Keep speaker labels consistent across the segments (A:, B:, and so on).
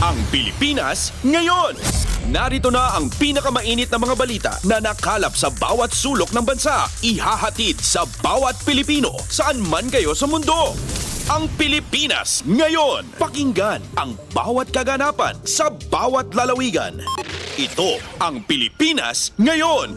A: Ang Pilipinas ngayon. Narito na ang pinakamainit na mga balita na nakalap sa bawat sulok ng bansa. Ihahatid sa bawat Pilipino saan man kayo sa mundo. Ang Pilipinas ngayon. Pakinggan ang bawat kaganapan sa bawat lalawigan. Ito ang Pilipinas ngayon.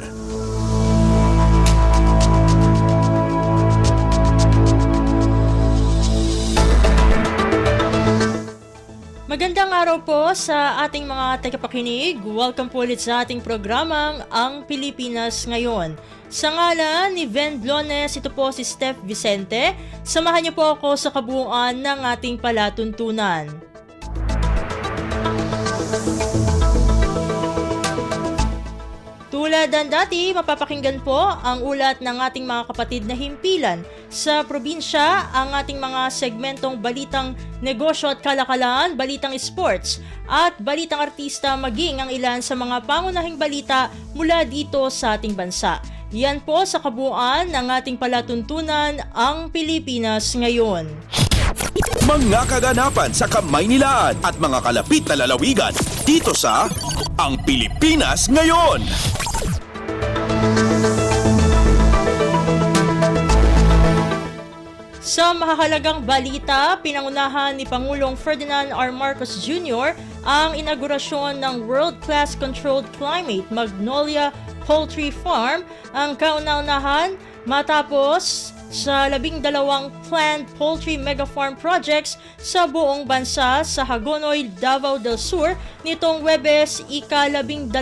B: Magandang araw po sa ating mga tagapakinig. Welcome po ulit sa ating programang Ang Pilipinas Ngayon. Sa ngalan ni Ven Blones, ito po si Steph Vicente. Samahan niyo po ako sa kabuuan ng ating palatuntunan. Tulad ng dati, mapapakinggan po ang ulat ng ating mga kapatid na himpilan sa probinsya, ang ating mga segmentong balitang negosyo at kalakalan, balitang sports at balitang artista, maging ang ilan sa mga pangunahing balita mula dito sa ating bansa. Yan po sa kabuuan ng ating palatuntunan, Ang Pilipinas Ngayon.
A: Mga kaganapan sa Kamaynilaan at mga kalapit na lalawigan dito sa Ang Pilipinas Ngayon.
B: Sa mahahalagang balita, pinangunahan ni Pangulong Ferdinand R. Marcos Jr. ang inaugurasyon ng World-Class Controlled Climate Magnolia Poultry Farm. Ang kauna-unahan matapos sa 12 planned poultry mega farm projects sa buong bansa sa Hagonoy, Davao del Sur nitong Huwebes, ika-12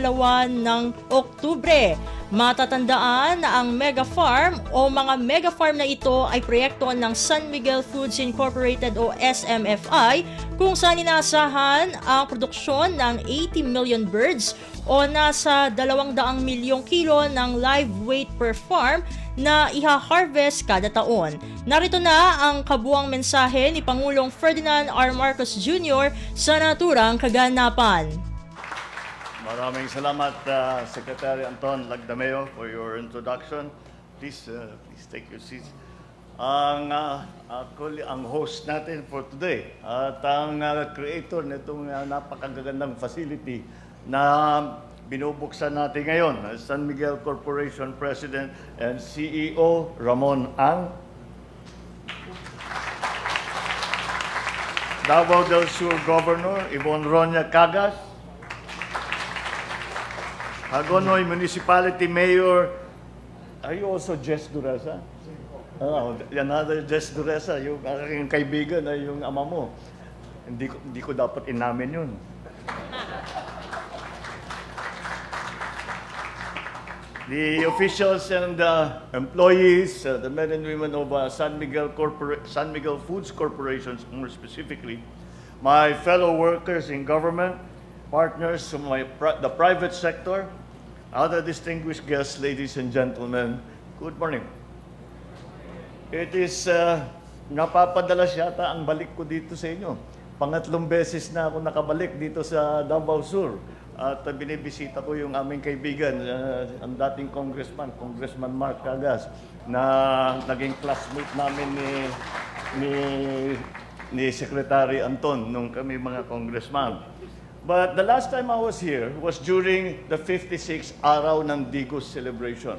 B: ng Oktubre. Matatandaan na ang mega farm o mga mega farm na ito ay proyekto ng San Miguel Foods Incorporated o SMFI, kung saan inaasahan ang produksyon ng 80 million birds o nasa 200 milyong kilo ng live weight per farm na iha-harvest kada taon. Narito na ang kabuang mensahe ni Pangulong Ferdinand R. Marcos Jr. sa naturang kaganapan.
C: Maraming salamat, Secretary Anton Lagdameo, for your introduction. Please take your seats. Ako ang host natin for today at ang creator nitong napakagandang facility na binubuksan natin ngayon, San Miguel Corporation President and CEO Ramon Ang, Davao del Sur Governor Yvonne Ronya Cagas, Hagonoy Municipality Mayor, are you also Jess Dureza? Another Jess Dureza, yung aking kaibigan ay yung ama mo. Hindi ko dapat inamin yun. The officials and employees, the men and women of San Miguel Foods Corporation, more specifically, my fellow workers in government, partners from the private sector, other distinguished guests, ladies and gentlemen, good morning. It is napapadalas yata ang balik ko dito sa inyo. Pangatlong beses na ako nakabalik dito sa Davao Sur. At binibisita ko yung aming kaibigan, ang dating Congressman Mark Cagas, na naging classmate namin ni Secretary Anton nung kami mga congressman. But the last time I was here was during the 56th Araw ng Digos celebration.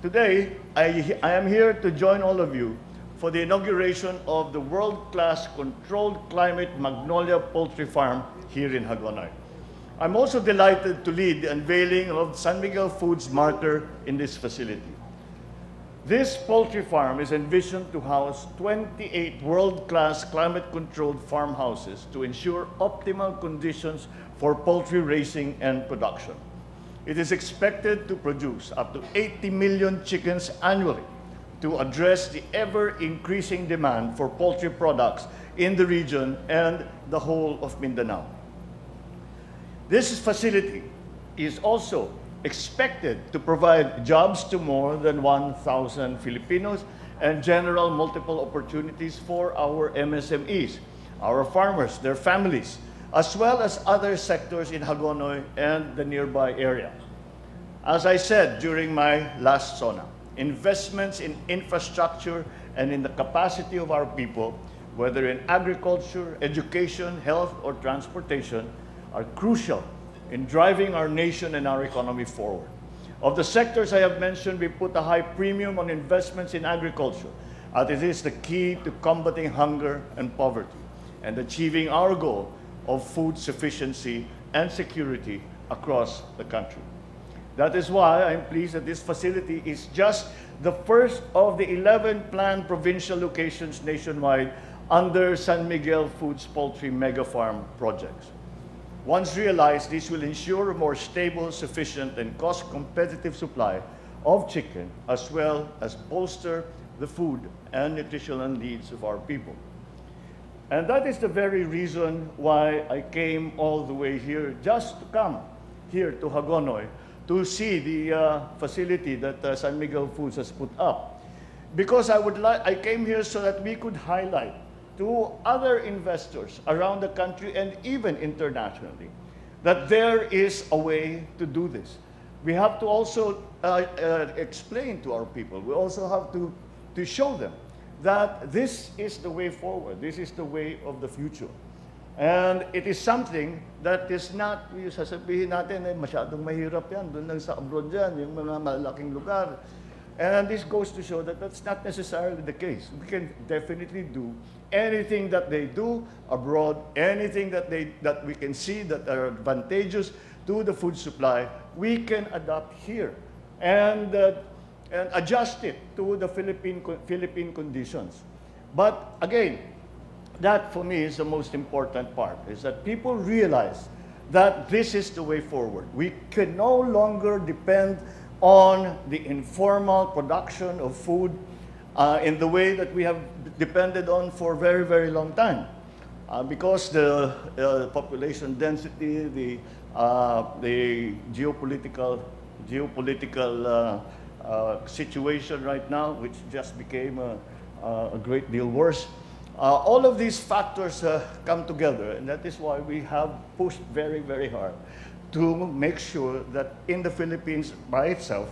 C: Today, I am here to join all of you for the inauguration of the world-class controlled climate Magnolia Poultry Farm here in Hagonoy. I'm also delighted to lead the unveiling of San Miguel Foods marker in this facility. This poultry farm is envisioned to house 28 world-class climate-controlled farmhouses to ensure optimal conditions for poultry raising and production. It is expected to produce up to 80 million chickens annually to address the ever-increasing demand for poultry products in the region and the whole of Mindanao. This facility is also expected to provide jobs to more than 1,000 Filipinos and generate multiple opportunities for our MSMEs, our farmers, their families, as well as other sectors in Hagonoy and the nearby area. As I said during my last SONA, investments in infrastructure and in the capacity of our people whether in agriculture, education, health, or transportation, are crucial in driving our nation and our economy forward. Of the sectors I have mentioned, we put a high premium on investments in agriculture, as it is the key to combating hunger and poverty and achieving our goal of food sufficiency and security across the country. That is why I'm pleased that this facility is just the first of the 11 planned provincial locations nationwide under San Miguel Foods Poultry Mega Farm projects. Once realized, this will ensure a more stable, sufficient, and cost-competitive supply of chicken, as well as bolster the food and nutritional needs of our people. And that is the very reason why I came all the way here, just to come here to Hagonoy, to see the facility that San Miguel Foods has put up. Because I came here so that we could highlight to other investors around the country and even internationally that there is a way to do this. We have to also explain to our people. We also have to show them that this is the way forward. This is the way of the future. And it is something that is not, yung sasabihin natin, masyadong mahirap yan, doon lang sa abroad yan, yung mga malaking lugar. And this goes to show that that's not necessarily the case. We can definitely do anything that they do abroad, anything that we can see that are advantageous to the food supply, we can adopt here and adjust it to the Philippine conditions. But again, that for me is the most important part, is that people realize that this is the way forward. We can no longer depend on the informal production of food in the way that we have depended on for a very, very long time. Because the population density, the geopolitical situation right now, which just became a great deal worse. All of these factors come together, and that is why we have pushed very, very hard to make sure that in the Philippines by itself,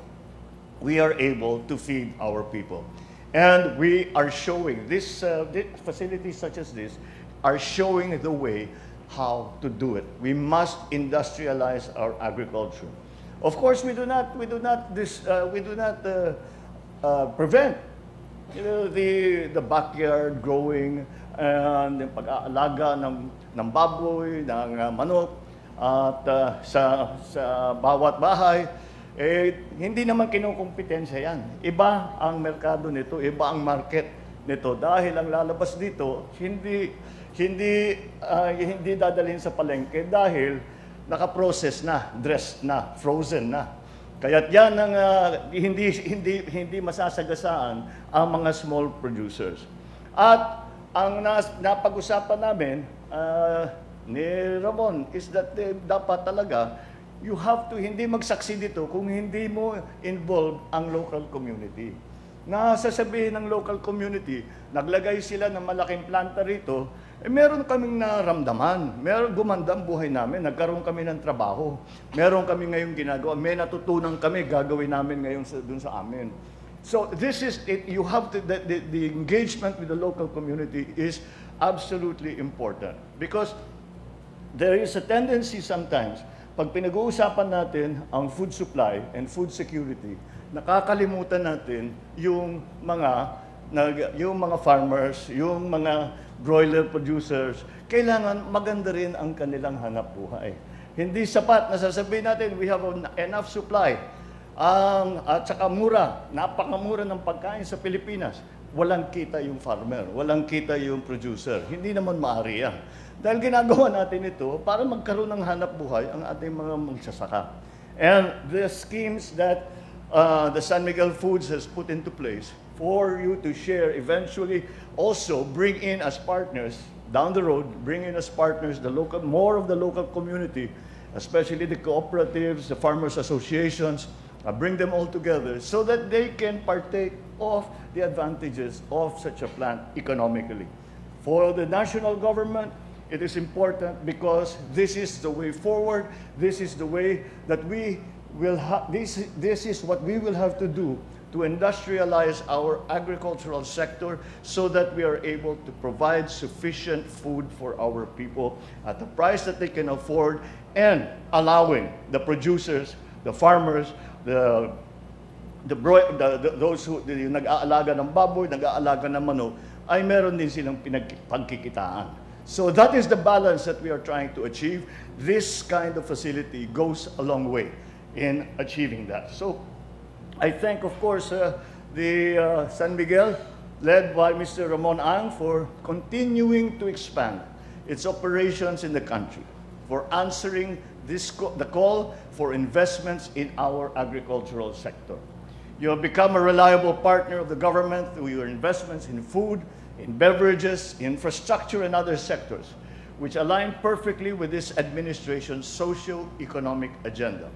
C: we are able to feed our people. And we are showing, this facilities such as this are showing the way how to do it. We must industrialize our agriculture. Of course, we do not prevent the backyard growing and yung pag-aalaga ng baboy, ng manok, at sa bawat bahay, hindi naman kinukumpetensya yan. Iba ang merkado nito, iba ang market nito. Dahil ang lalabas dito, hindi dadalhin sa palengke dahil naka-process na, dressed na, frozen na. Kaya't yan ang hindi masasagasaan ang mga small producers. At ang napag-usapan namin ni Ramon is that dapat talaga you have to hindi mag-succeed dito kung hindi mo involve ang local community. Nasasabihin ng local community, naglagay sila ng malaking planta rito, meron kaming naramdaman, meron gumandang buhay namin, nagkaroon kami ng trabaho, meron kami ngayong ginagawa, may natutunan kami, gagawin namin ngayon dun sa amin. So this is it. You have to, the engagement with the local community is absolutely important because there is a tendency sometimes, pag pinag-uusapan natin ang food supply and food security, nakakalimutan natin yung mga farmers, yung mga broiler producers, kailangan maganda rin ang kanilang hanap buhay. Hindi sapat na sasabihin natin, we have enough supply, at saka mura, napakamura ng pagkain sa Pilipinas. Walang kita yung farmer, walang kita yung producer. Hindi naman maaari yan. Dahil ginagawa natin ito para magkaroon ng hanap buhay ang ating mga magsasaka. And the schemes that the San Miguel Foods has put into place for you to share, eventually also bring in as partners down the road, bring in as partners more of the local community, especially the cooperatives, the farmers associations, bring them all together so that they can partake of the advantages of such a plant economically. For the national government, it is important because this is the way forward. This is the way that we will this is what we will have to do to industrialize our agricultural sector so that we are able to provide sufficient food for our people at a price that they can afford, and allowing the producers, the farmers, those who yung nag-aalaga ng baboy, nag-aalaga ng manok, ay meron din silang pagkikitaan. So that is the balance that we are trying to achieve. This kind of facility goes a long way in achieving that. So I thank, of course, the San Miguel, led by Mr. Ramon Ang, for continuing to expand its operations in the country, for answering the call for investments in our agricultural sector. You have become a reliable partner of the government through your investments in food, in beverages, infrastructure, and other sectors, which align perfectly with this administration's socio-economic agenda.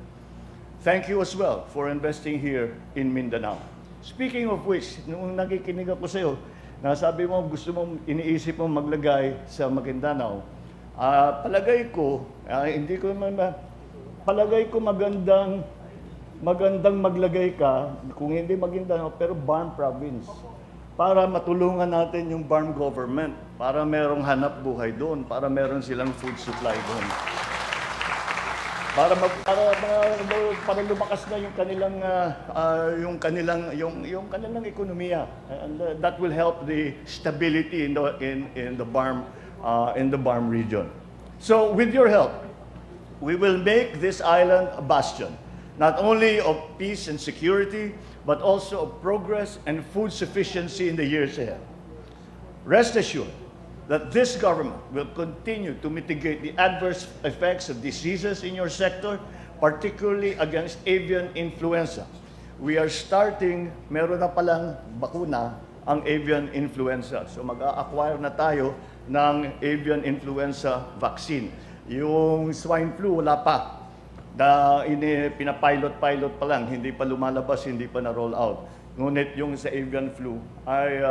C: Thank you as well for investing here in Mindanao. Speaking of which, nung nakikinig ako sa iyo, nasabi mo gusto mong iniisip mo maglagay sa Maguindanao, palagay ko, hindi ko palagay ko magandang maglagay ka, kung hindi Maguindanao, pero Barm Province. Para matulungan natin yung Barm government, para merong hanap buhay doon, para meron silang food supply doon. Para lumakas na yung kanilang ekonomiya, and that will help the stability in the Barm region. So with your help, we will make this island a bastion, not only of peace and security, but also of progress and food sufficiency in the years ahead. Rest assured that this government will continue to mitigate the adverse effects of diseases in your sector, particularly against avian influenza. We are starting, meron na palang bakuna ang avian influenza. So mag-a-acquire na tayo ng avian influenza vaccine. Yung swine flu, wala pa. Pinapilot pa lang, hindi pa lumalabas, hindi pa na-roll out. Ngunit yung sa avian flu ay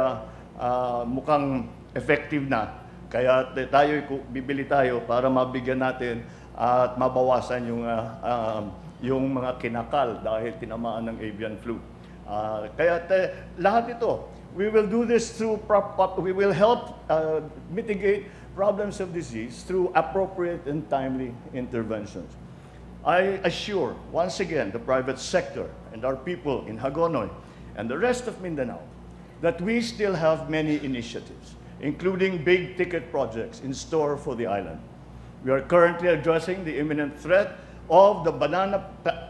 C: mukhang effective na. Kaya bibili tayo para mabigyan natin at mabawasan yung mga kinakal dahil tinamaan ng avian flu. Kaya lahat ito, we will do this through, we will help mitigate problems of disease through appropriate and timely interventions. I assure, once again, the private sector and our people in Hagonoy and the rest of Mindanao that we still have many initiatives, including big-ticket projects in store for the island. We are currently addressing the imminent threat of the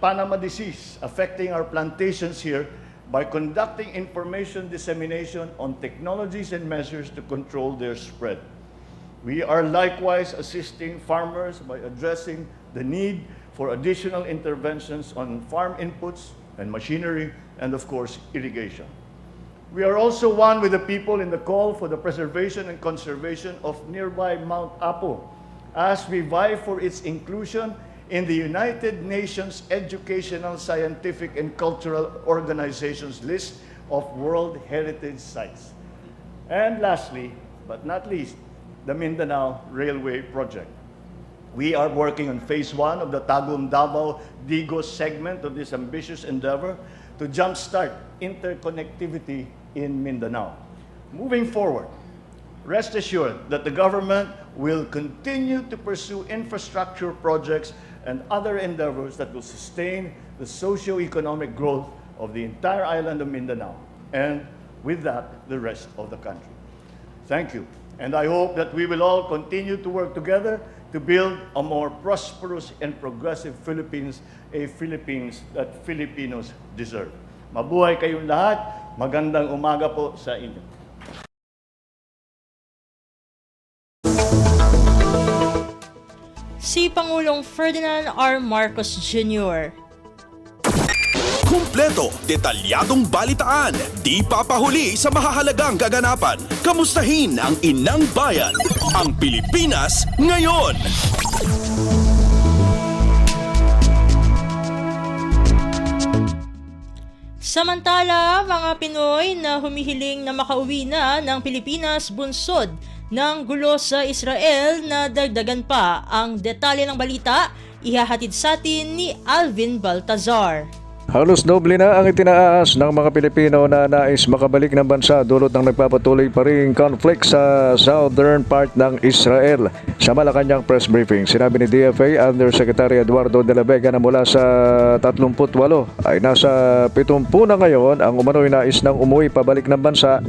C: Panama disease affecting our plantations here by conducting information dissemination on technologies and measures to control their spread. We are likewise assisting farmers by addressing the need for additional interventions on farm inputs and machinery, and of course, irrigation. We are also one with the people in the call for the preservation and conservation of nearby Mount Apo, as we vie for its inclusion in the United Nations Educational, Scientific, and Cultural Organization's list of World Heritage Sites. And lastly, but not least, the Mindanao Railway Project. We are working on phase 1 of the Tagum-Davao-Digos segment of this ambitious endeavor to jumpstart interconnectivity in Mindanao. Moving forward, rest assured that the government will continue to pursue infrastructure projects and other endeavors that will sustain the socio-economic growth of the entire island of Mindanao, and with that, the rest of the country. Thank you, and I hope that we will all continue to work together to build a more prosperous and progressive Philippines, a Philippines that Filipinos deserve. Mabuhay kayong lahat. Magandang umaga po sa inyo.
B: Si Pangulong Ferdinand R. Marcos Jr.
A: Kumpleto, detalyadong balitaan, di papahuli sa mahahalagang kaganapan. Kamustahin ang inang bayan, ang Pilipinas ngayon.
B: Samantala, mga Pinoy na humihiling na makauwi na ng Pilipinas bunsod ng gulo sa Israel na dagdagan pa. Ang detalye ng balita, ihahatid sa atin ni Alvin Baltazar.
D: Halos doble na ang itinaas ng mga Pilipino na nais makabalik ng bansa dulot ng nagpapatuloy pa ring conflict sa southern part ng Israel. Sa Malacanang press briefing, sinabi ni DFA Undersecretary Eduardo de la Vega na mula sa 38 ay nasa 70 na ngayon ang umano'y nais ng umuwi pabalik ng bansa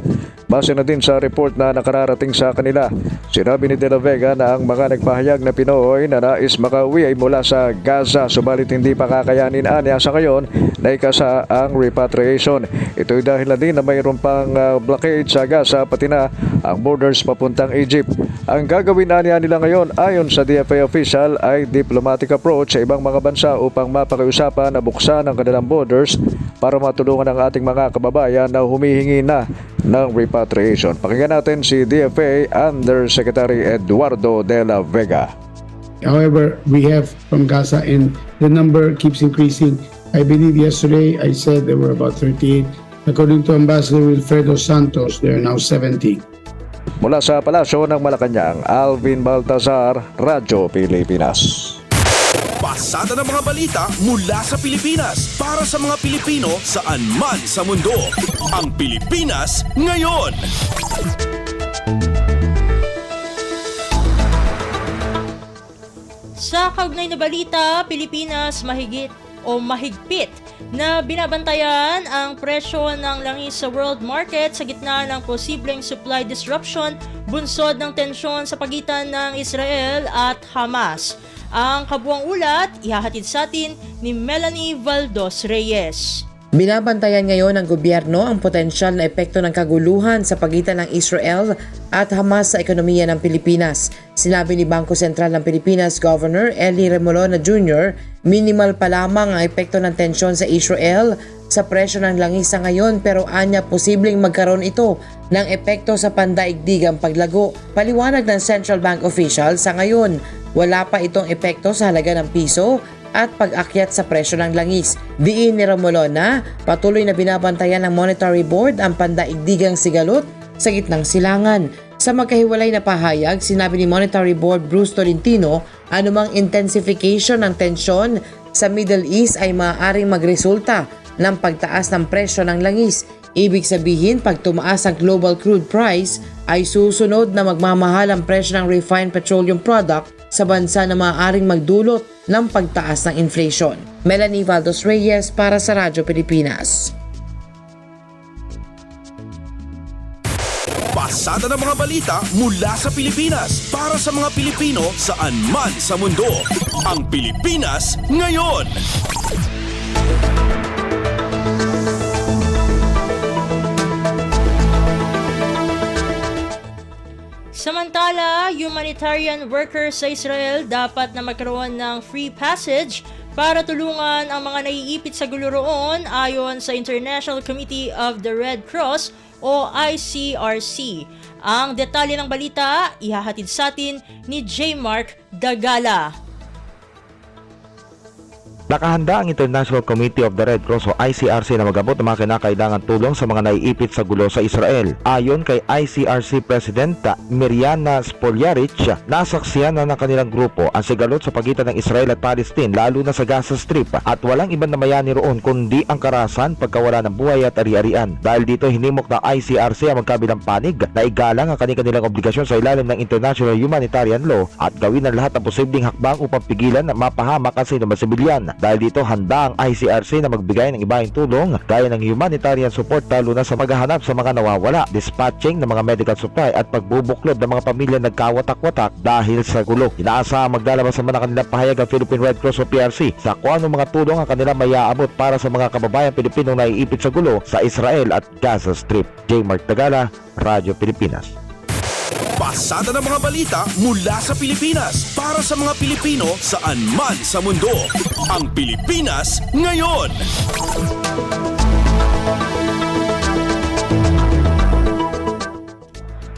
D: base na din sa report na nakararating sa kanila. Sinabi ni de la Vega na ang mga nagpahayag na Pinoy na nais makauwi ay mula sa Gaza subalit hindi pa kakayanin anya sa ngayon na ikasa ang repatriation. Ito'y dahil na din na mayroon pang blockade sa Gaza pati na ang borders papuntang Egypt. Ang gagawin anya nila ngayon ayon sa DFA official ay diplomatic approach sa ibang mga bansa upang mapakiusapan na buksan ang kanilang borders para matulungan ang ating mga kababayan na humihingi na ng repatriation. Pakinggan natin si DFA Undersecretary Eduardo de la Vega.
E: However, we have from Gaza and the number keeps increasing. I believe yesterday I said there were about 38. According to Ambassador Wilfredo Santos, there are now 70.
D: Mula sa Palasyo ng Malacanang, Alvin Baltazar, Radyo Pilipinas.
A: Pasada ng mga balita mula sa Pilipinas para sa mga Pilipino saan man sa mundo. Ang Pilipinas ngayon.
B: Sa kaugnay na balita, Pilipinas mahigpit na binabantayan ang presyo ng langis sa world market sa gitna ng posibleng supply disruption bunsod ng tensyon sa pagitan ng Israel at Hamas. Ang kabuang ulat, ihahatid sa atin ni Melanie Valdos Reyes.
F: Binabantayan ngayon ng gobyerno ang potensyal na epekto ng kaguluhan sa pagitan ng Israel at Hamas sa ekonomiya ng Pilipinas. Sinabi ni Bangko Sentral ng Pilipinas Governor Eli Remolona Jr., minimal pa lamang ang epekto ng tensyon sa Israel sa presyo ng langis sa ngayon pero anya posibleng magkaroon ito ng epekto sa pandaigdigang paglago. Paliwanag ng Central Bank official sa ngayon, wala pa itong epekto sa halaga ng piso at pag-akyat sa presyo ng langis. Diin ni Remolona, patuloy na binabantayan ng Monetary Board ang pandaigdigang sigalot sa gitnang silangan. Sa magkahiwalay na pahayag, sinabi ni Monetary Board Bruce Tolentino, anumang intensification ng tensyon sa Middle East ay maaaring magresulta ng pagtaas ng presyo ng langis. Ibig sabihin, pag tumaas ang global crude price, ay susunod na magmamahal ang presyo ng refined petroleum product sa bansa na maaaring magdulot ng pagtaas ng inflation. Melanie Valdos Reyes para sa Radyo Pilipinas.
A: Pasada ng mga balita mula sa Pilipinas para sa mga Pilipino saan man sa mundo. Ang Pilipinas ngayon.
B: Samantala, humanitarian workers sa Israel dapat na magkaroon ng free passage para tulungan ang mga naiipit sa gulo roon ayon sa International Committee of the Red Cross o ICRC. Ang detalye ng balita, ihahatid sa atin ni J. Mark Dagala.
G: Nakahanda ang International Committee of the Red Cross o ICRC na mag-abot ng mga kinakailangan tulong sa mga naiipit sa gulo sa Israel. Ayon kay ICRC President Mirjana Spoljaric, nasaksiyan na ng kanilang grupo ang sigalot sa pagitan ng Israel at Palestine lalo na sa Gaza Strip at walang ibang namayani roon kundi ang karahasan, pagkawala ng buhay at ari-arian. Dahil dito hinimok ng ICRC ang magkabilang panig na igalang ang kanilang obligasyon sa ilalim ng International Humanitarian Law at gawin ang lahat ng posibleng hakbang upang pigilan na mapahamak ang sinumang sibilyan. Dahil dito handa ang ICRC na magbigay ng ibang tulong gaya ng humanitarian support lalo na sa maghahanap sa mga nawawala, dispatching ng mga medical supply at pagbubuklod ng mga pamilya nagkawatak-watak dahil sa gulo. Inaasahang maglalabas naman ang kanilang pahayag ang Philippine Red Cross o PRC sa kung anong mga tulong ang kanilang mayaabot para sa mga kababayan Pilipinong naiipit sa gulo sa Israel at Gaza Strip. J. Mark Tagala, Radyo Pilipinas.
A: Pasada ng mga balita mula sa Pilipinas para sa mga Pilipino saan man sa mundo. Ang Pilipinas ngayon.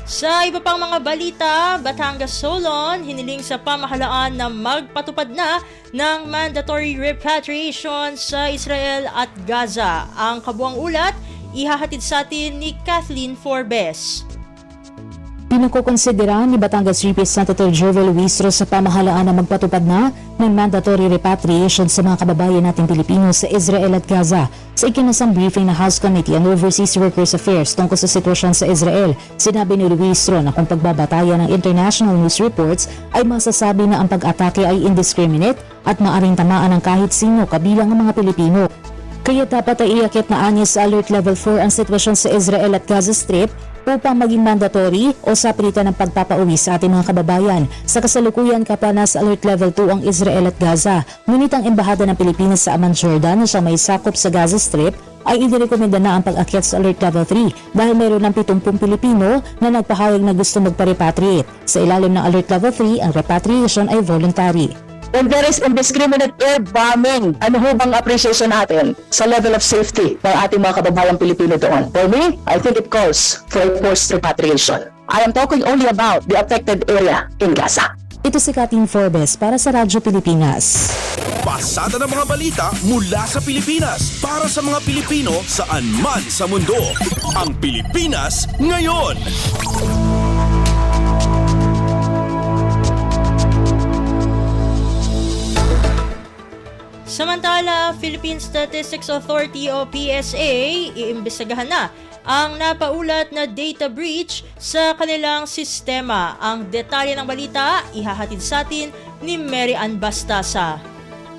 B: Sa iba pang mga balita, Batangas Solon hiniling sa pamahalaan na magpatupad na ng mandatory repatriation sa Israel at Gaza. Ang kabuang ulat, ihahatid sa atin ni Kathleen Forbes.
H: Pinakukonsidera ni Batangas GP Senator Jovel Luistro sa pamahalaan na magpatupad na ng mandatory repatriation sa mga kababayan nating Pilipino sa Israel at Gaza. Sa ikinasang briefing ng House Committee on Overseas Workers Affairs tungkol sa sitwasyon sa Israel, sinabi ni Luistro na kung pagbabatayan ng international news reports ay masasabi na ang pag-atake ay indiscriminate at maaring tamaan ng kahit sino kabilang ang mga Pilipino. Kaya dapat ay iakyat na anya sa Alert Level 4 ang sitwasyon sa Israel at Gaza Strip upang maging mandatory o sa pilitan ng pagpapauwi sa ating mga kababayan. Sa kasalukuyan kapwa nasa Alert Level 2 ang Israel at Gaza. Ngunit ang Embahada ng Pilipinas sa Amman, Jordan na siya may sakop sa Gaza Strip ay inirekomenda na ang pag-akyat sa Alert Level 3 dahil mayroon ng 70 Pilipino na nagpahayag na gusto magpa-repatriate. Sa ilalim ng Alert Level 3, ang repatriation ay voluntary.
I: When there is indiscriminate air bombing, ano ho bang appreciation natin sa level of safety ng ating mga kababayang Pilipino doon? For me, I think it calls for forced repatriation. I am talking only about the affected area in Gaza.
H: Ito si Kathleen Forbes para sa Radyo Pilipinas.
A: Pasada ng mga balita mula sa Pilipinas para sa mga Pilipino saan man sa mundo. Ang Pilipinas ngayon.
B: Samantala, Philippine Statistics Authority o PSA, iimbestigahan na ang napaulat na data breach sa kanilang sistema. Ang detalye ng balita, ihahatid sa atin ni Mary Ann Bastasa.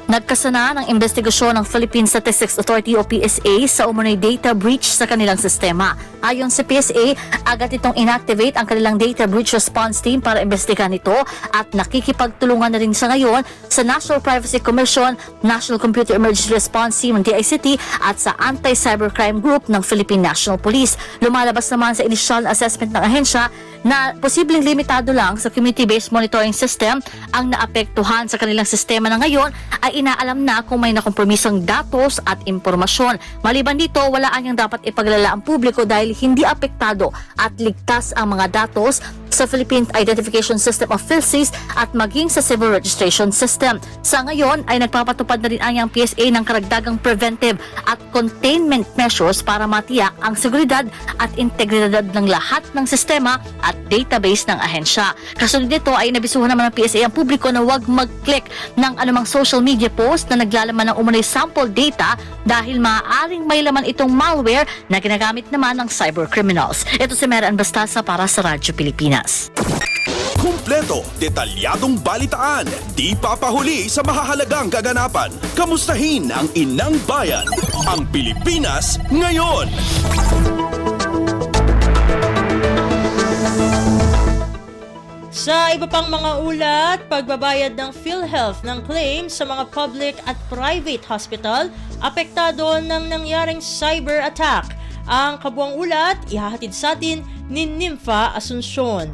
J: Nagkasana ng investigasyon ng Philippine Statistics Authority o PSA sa umunoy data breach sa kanilang sistema. Ayon sa PSA, agad itong inactivate ang kanilang data breach response team para imbestigahan ito at nakikipagtulungan na rin sa ngayon sa National Privacy Commission, National Computer Emergency Response Team ng DICT at sa Anti-Cybercrime Group ng Philippine National Police. Lumalabas naman sa initial assessment ng ahensya na posibleng limitado lang sa community-based monitoring system ang naapektuhan sa kanilang sistema na ngayon ay inaalam na kung may nakompromisang datos at impormasyon. Maliban dito, wala anyang dapat ipaglala ang publiko dahil hindi apektado at ligtas ang mga datos sa Philippine Identification System of PhilSys at maging sa Civil Registration System. Sa ngayon ay nagpapatupad na rin ang PSA ng karagdagang preventive at containment measures para matiyak ang seguridad at integridad ng lahat ng sistema at database ng ahensya. Kasunod nito ay nabisuhan naman ng PSA ang publiko na huwag mag-click ng anumang social media post na naglalaman ng umunoy sample data dahil maaaring may laman itong malware na ginagamit naman ng cybercriminals. Ito si Mary Ann Bastasa para sa Radyo Pilipinas.
A: Kumpleto, detalyadong balitaan, di papahuli sa mahahalagang kaganapan. Kamustahin ang inang bayan, ang Pilipinas ngayon.
B: Sa iba pang mga ulat, pagbabayad ng PhilHealth ng claim sa mga public at private hospital, apektado ng nangyaring cyber attack. Ang kabuang ulat, ihahatid sa atin ni Nympha Asuncion.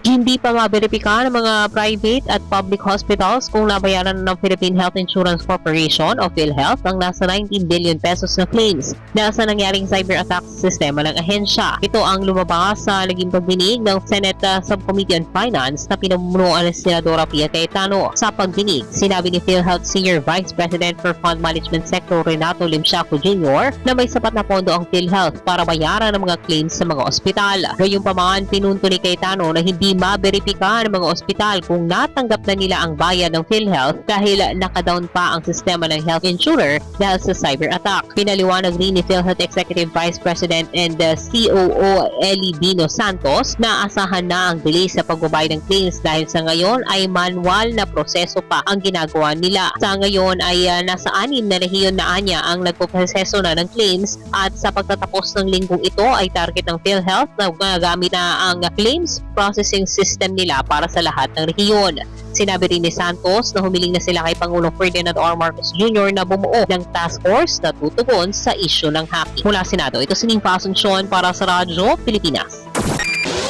K: Hindi pa maberipika ng mga private at public hospitals kung nabayaran ng Philippine Health Insurance Corporation o PhilHealth ang nasa 19 billion pesos na claims dahil sa nangyaring cyber attack sa sistema ng ahensya. Ito ang lumabas sa naging pagdinig ng Senate Subcommittee on Finance na pinamumunuan ni Senadora Pia Cayetano. Sa pagdinig, sinabi ni PhilHealth Senior Vice President for Fund Management Sector Renato Limsiaco Jr. na may sapat na pondo ang PhilHealth para bayaran ang mga claims sa mga ospital. Gayunpaman, pinunto ni Cayetano na hindi maberipika ng mga ospital kung natanggap na nila ang bayad ng PhilHealth dahil nakadown pa ang sistema ng health insurer dahil sa cyber attack. Pinaliwanag rin ni PhilHealth Executive Vice President and COO Eli Bino Santos na asahan na ang delay sa pagbabayad ng claims dahil sa ngayon ay manual na proseso pa ang ginagawa nila. Sa ngayon ay nasa 6 na rehiyon na anya ang nagpoproseso na ng claims at sa pagtatapos ng linggong ito ay target ng PhilHealth na gagamit na ang claims processing system nila para sa lahat ng rehiyon. Sinabi rin ni Santos na humiling na sila kay Pangulong Ferdinand R. Marcos Jr. na bumuo ng task force na tutugon sa isyu ng HAPI. Mula Senado, ito si Nympha Asuncion para sa Radyo Pilipinas.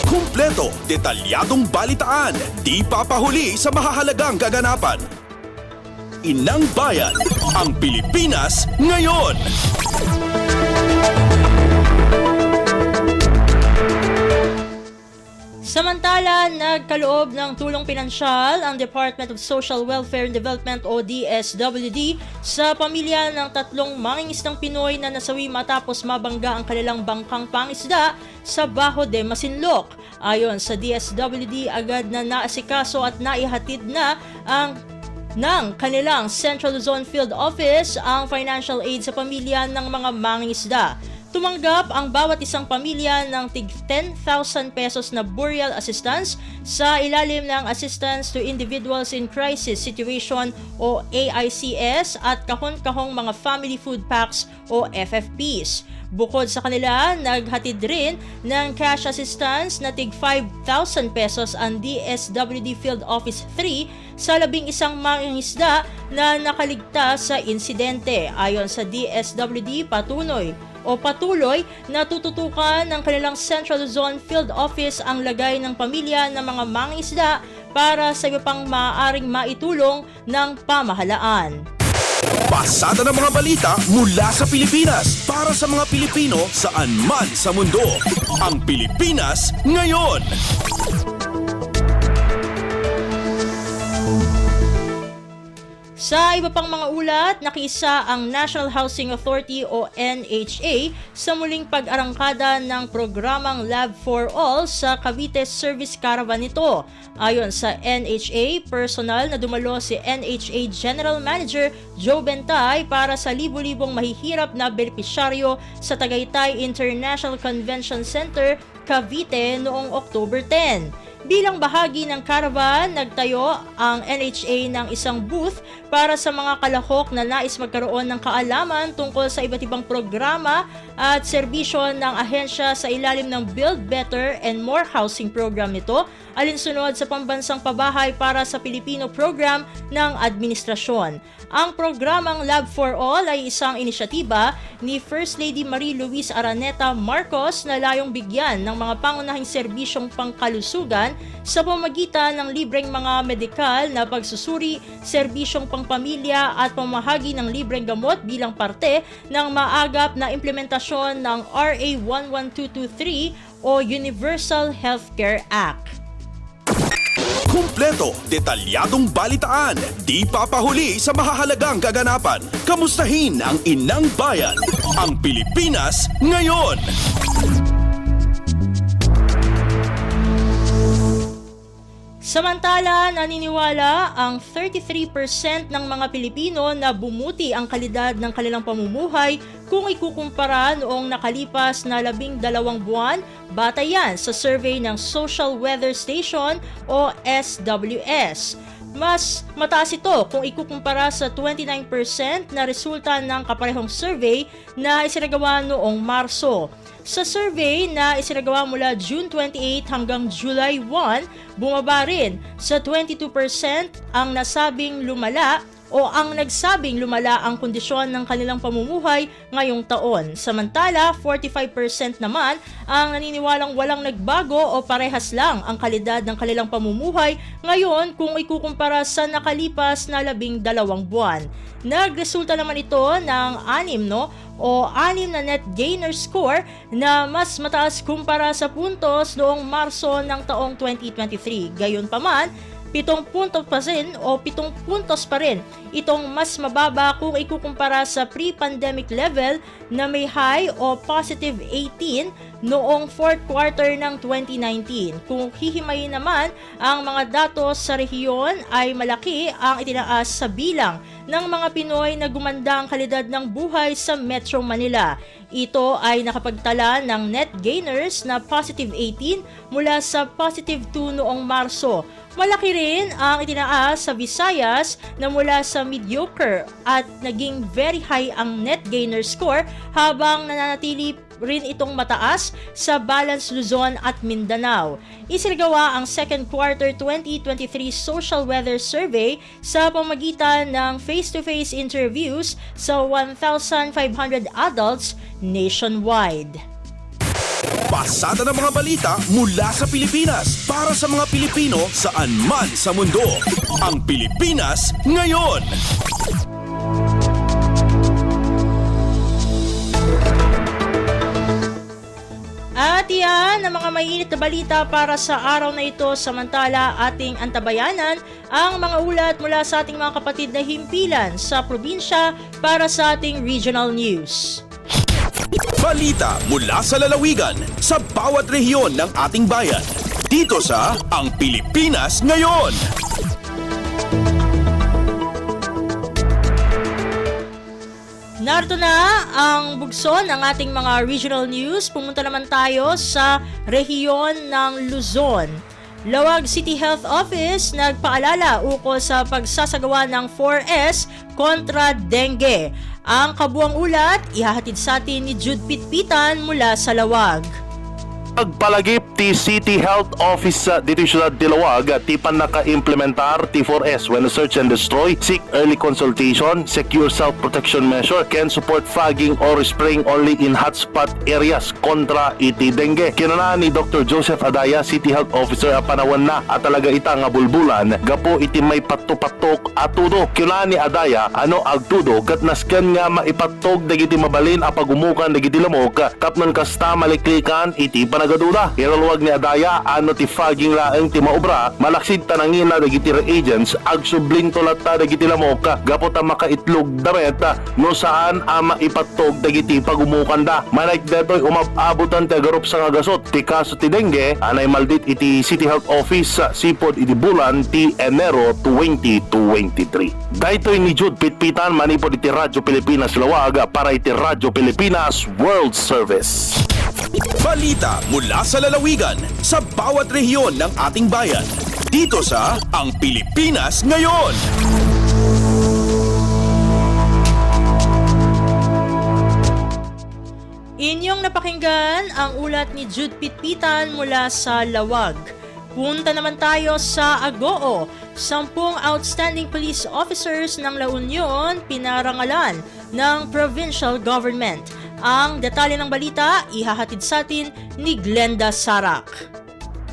A: Kumpleto, detalyadong balitaan, di papahuli sa mahahalagang kaganapan. Inang bayan, ang Pilipinas ngayon.
B: Samantala, nagkaloob ng tulong pinansyal ang Department of Social Welfare and Development o DSWD sa pamilya ng 3 mangingisdang Pinoy na nasawi matapos mabangga ang kanilang bangkang pangisda sa Bajo de Masinloc. Ayon sa DSWD, agad na naasikaso at naihatid na ng kanilang Central Luzon Field Office ang financial aid sa pamilya ng mga mangingisda. Tumanggap ang bawat isang pamilya ng tig 10,000 pesos na burial assistance sa ilalim ng Assistance to Individuals in Crisis Situation o AICS at kahon-kahong mga family food packs o FFPs. Bukod sa kanila, naghatid rin ng cash assistance na tig 5,000 pesos ang DSWD Field Office 3 sa 11 mangingisda na nakaligtas sa insidente. Ayon sa DSWD, patuloy na tututukan ng kanilang Central Luzon Field Office ang lagay ng pamilya ng mga mangingisda para sa iba pang maaaring maitulong ng pamahalaan.
A: Pasada ng mga balita mula sa Pilipinas para sa mga Pilipino saan man sa mundo. Ang Pilipinas Ngayon.
B: Sa iba pang mga ulat, nakiisa ang National Housing Authority o NHA sa muling pag-arangkada ng programang Lab for All sa Cavite Service Caravan nito. Ayon sa NHA, personal na dumalo si NHA General Manager Joe Bentay para sa libu-libong mahihirap na benepisyaryo sa Tagaytay International Convention Center, Cavite noong October 10. Bilang bahagi ng caravan, nagtayo ang NHA ng isang booth para sa mga kalahok na nais magkaroon ng kaalaman tungkol sa iba't ibang programa at serbisyo ng ahensya sa ilalim ng Build Better and More Housing program nito, alinsunod sa pambansang pabahay para sa Pilipino program ng administrasyon. Ang programang Lab for All ay isang inisyatiba ni First Lady Marie Luis Araneta Marcos na layong bigyan ng mga pangunahing serbisyong pangkalusugan sa pamamagitan ng libreng mga medikal na pagsusuri, serbisyong pangpamilya at pamahagi ng libreng gamot bilang parte ng maagap na implementasyon ng RA 11223 o Universal Healthcare Act.
A: Kumpleto, detalyadong balitaan, di papahuli sa mahahalagang kaganapan. Kamustahin ang inang bayan, ang Pilipinas Ngayon.
B: Samantala, naniniwala ang 33% ng mga Pilipino na bumuti ang kalidad ng kanilang pamumuhay kung ikukumpara noong nakalipas na 12 buwan, batay yan sa survey ng Social Weather Station o SWS. Mas mataas ito kung ikukumpara sa 29% na resulta ng kaparehong survey na isinagawa noong Marso. Sa survey na isinagawa mula June 28 hanggang July 1, bumaba rin sa 22% ang nagsabing lumala ang kondisyon ng kanilang pamumuhay ngayong taon. Samantala, 45% naman ang naniniwalang walang nagbago o parehas lang ang kalidad ng kanilang pamumuhay ngayon kung ikukumpara sa nakalipas na 12 buwan. Nagresulta naman ito ng 6 na net gainer score na mas mataas kumpara sa puntos noong Marso ng taong 2023. Gayunpaman, 7 puntos pa rin itong mas mababa kung ikukumpara sa pre-pandemic level na may high o positive 18 noong 4th quarter ng 2019. Kung hihimayin naman ang mga datos sa rehiyon ay malaki ang itinaas sa bilang ng mga Pinoy na gumanda ang kalidad ng buhay sa Metro Manila. Ito ay nakapagtala ng net gainers na positive 18 mula sa positive 2 noong Marso. Malaki rin ang itinaas sa Visayas na mula sa mediocre at naging very high ang net gainer score habang nananatili rin itong mataas sa Balance Luzon at Mindanao. Isinagawa ang 2nd quarter 2023 Social Weather Survey sa pamamagitan ng face-to-face interviews sa 1,500 adults nationwide.
A: Pasada ng mga balita mula sa Pilipinas para sa mga Pilipino saan man sa mundo. Ang Pilipinas Ngayon.
B: At yan ang mga mainit na balita para sa araw na ito. Samantala, ating antabayanan ang mga ulat mula sa ating mga kapatid na himpilan sa probinsya para sa ating regional news.
A: Balita mula sa lalawigan sa bawat rehiyon ng ating bayan. Dito sa Ang Pilipinas Ngayon.
B: Narito na ang bugso ng ating mga regional news. Pumunta naman tayo sa rehiyon ng Luzon. Lawag City Health Office nagpaalala ukol sa pagsasagawa ng 4S kontra dengue. Ang kabuang ulat ihahatid sa atin ni Jude Pitpitan mula sa Lawag.
L: Pagpalagip ti City Health Office dito sa Dilawag, ti pan naka-implementar ti 4S when search and destroy, seek early consultation, secure self-protection measure, can support fogging or spraying only in hotspot areas kontra iti dengue. Kinuna ni Dr. Joseph Adaya, City Health Officer, panawan na at talaga ita nga bulbulan, gapo iti may patupatok atudo. Kinuna ni Adaya, ano agtudo, kat nasken nga maipatog dagiti mabalin apagumukan dagiti lamok, kapnon kasta maliklikan iti nagaduda. Inaluwag ni Adaya ano ti fogging laeng ti maobra, malaksid tanangin na dagiti reagents ag sublinto latta dagiti lamok gapo ta makaitlog damet no saan ama ipatog dagiti pagumukan da. Manik detoy umababutan ti agarup sa ngagasot ti kaso ti dengue anay maldit iti City Health Office sipod iti bulan ti Enero 2023. Daytoy ni Jude Pitpitan manipod iti Radyo Pilipinas Lawag para iti Radyo Pilipinas World Service.
A: Balita mula sa lalawigan sa bawat rehiyon ng ating bayan. Dito sa Ang Pilipinas Ngayon.
B: Inyong napakinggan ang ulat ni Jude Pitpitan mula sa Lawag. Punta naman tayo sa Agoo. 10 outstanding police officers ng La Union pinarangalan ng provincial government. Ang detalye ng balita ihahatid sa atin ni Glenda Sarak.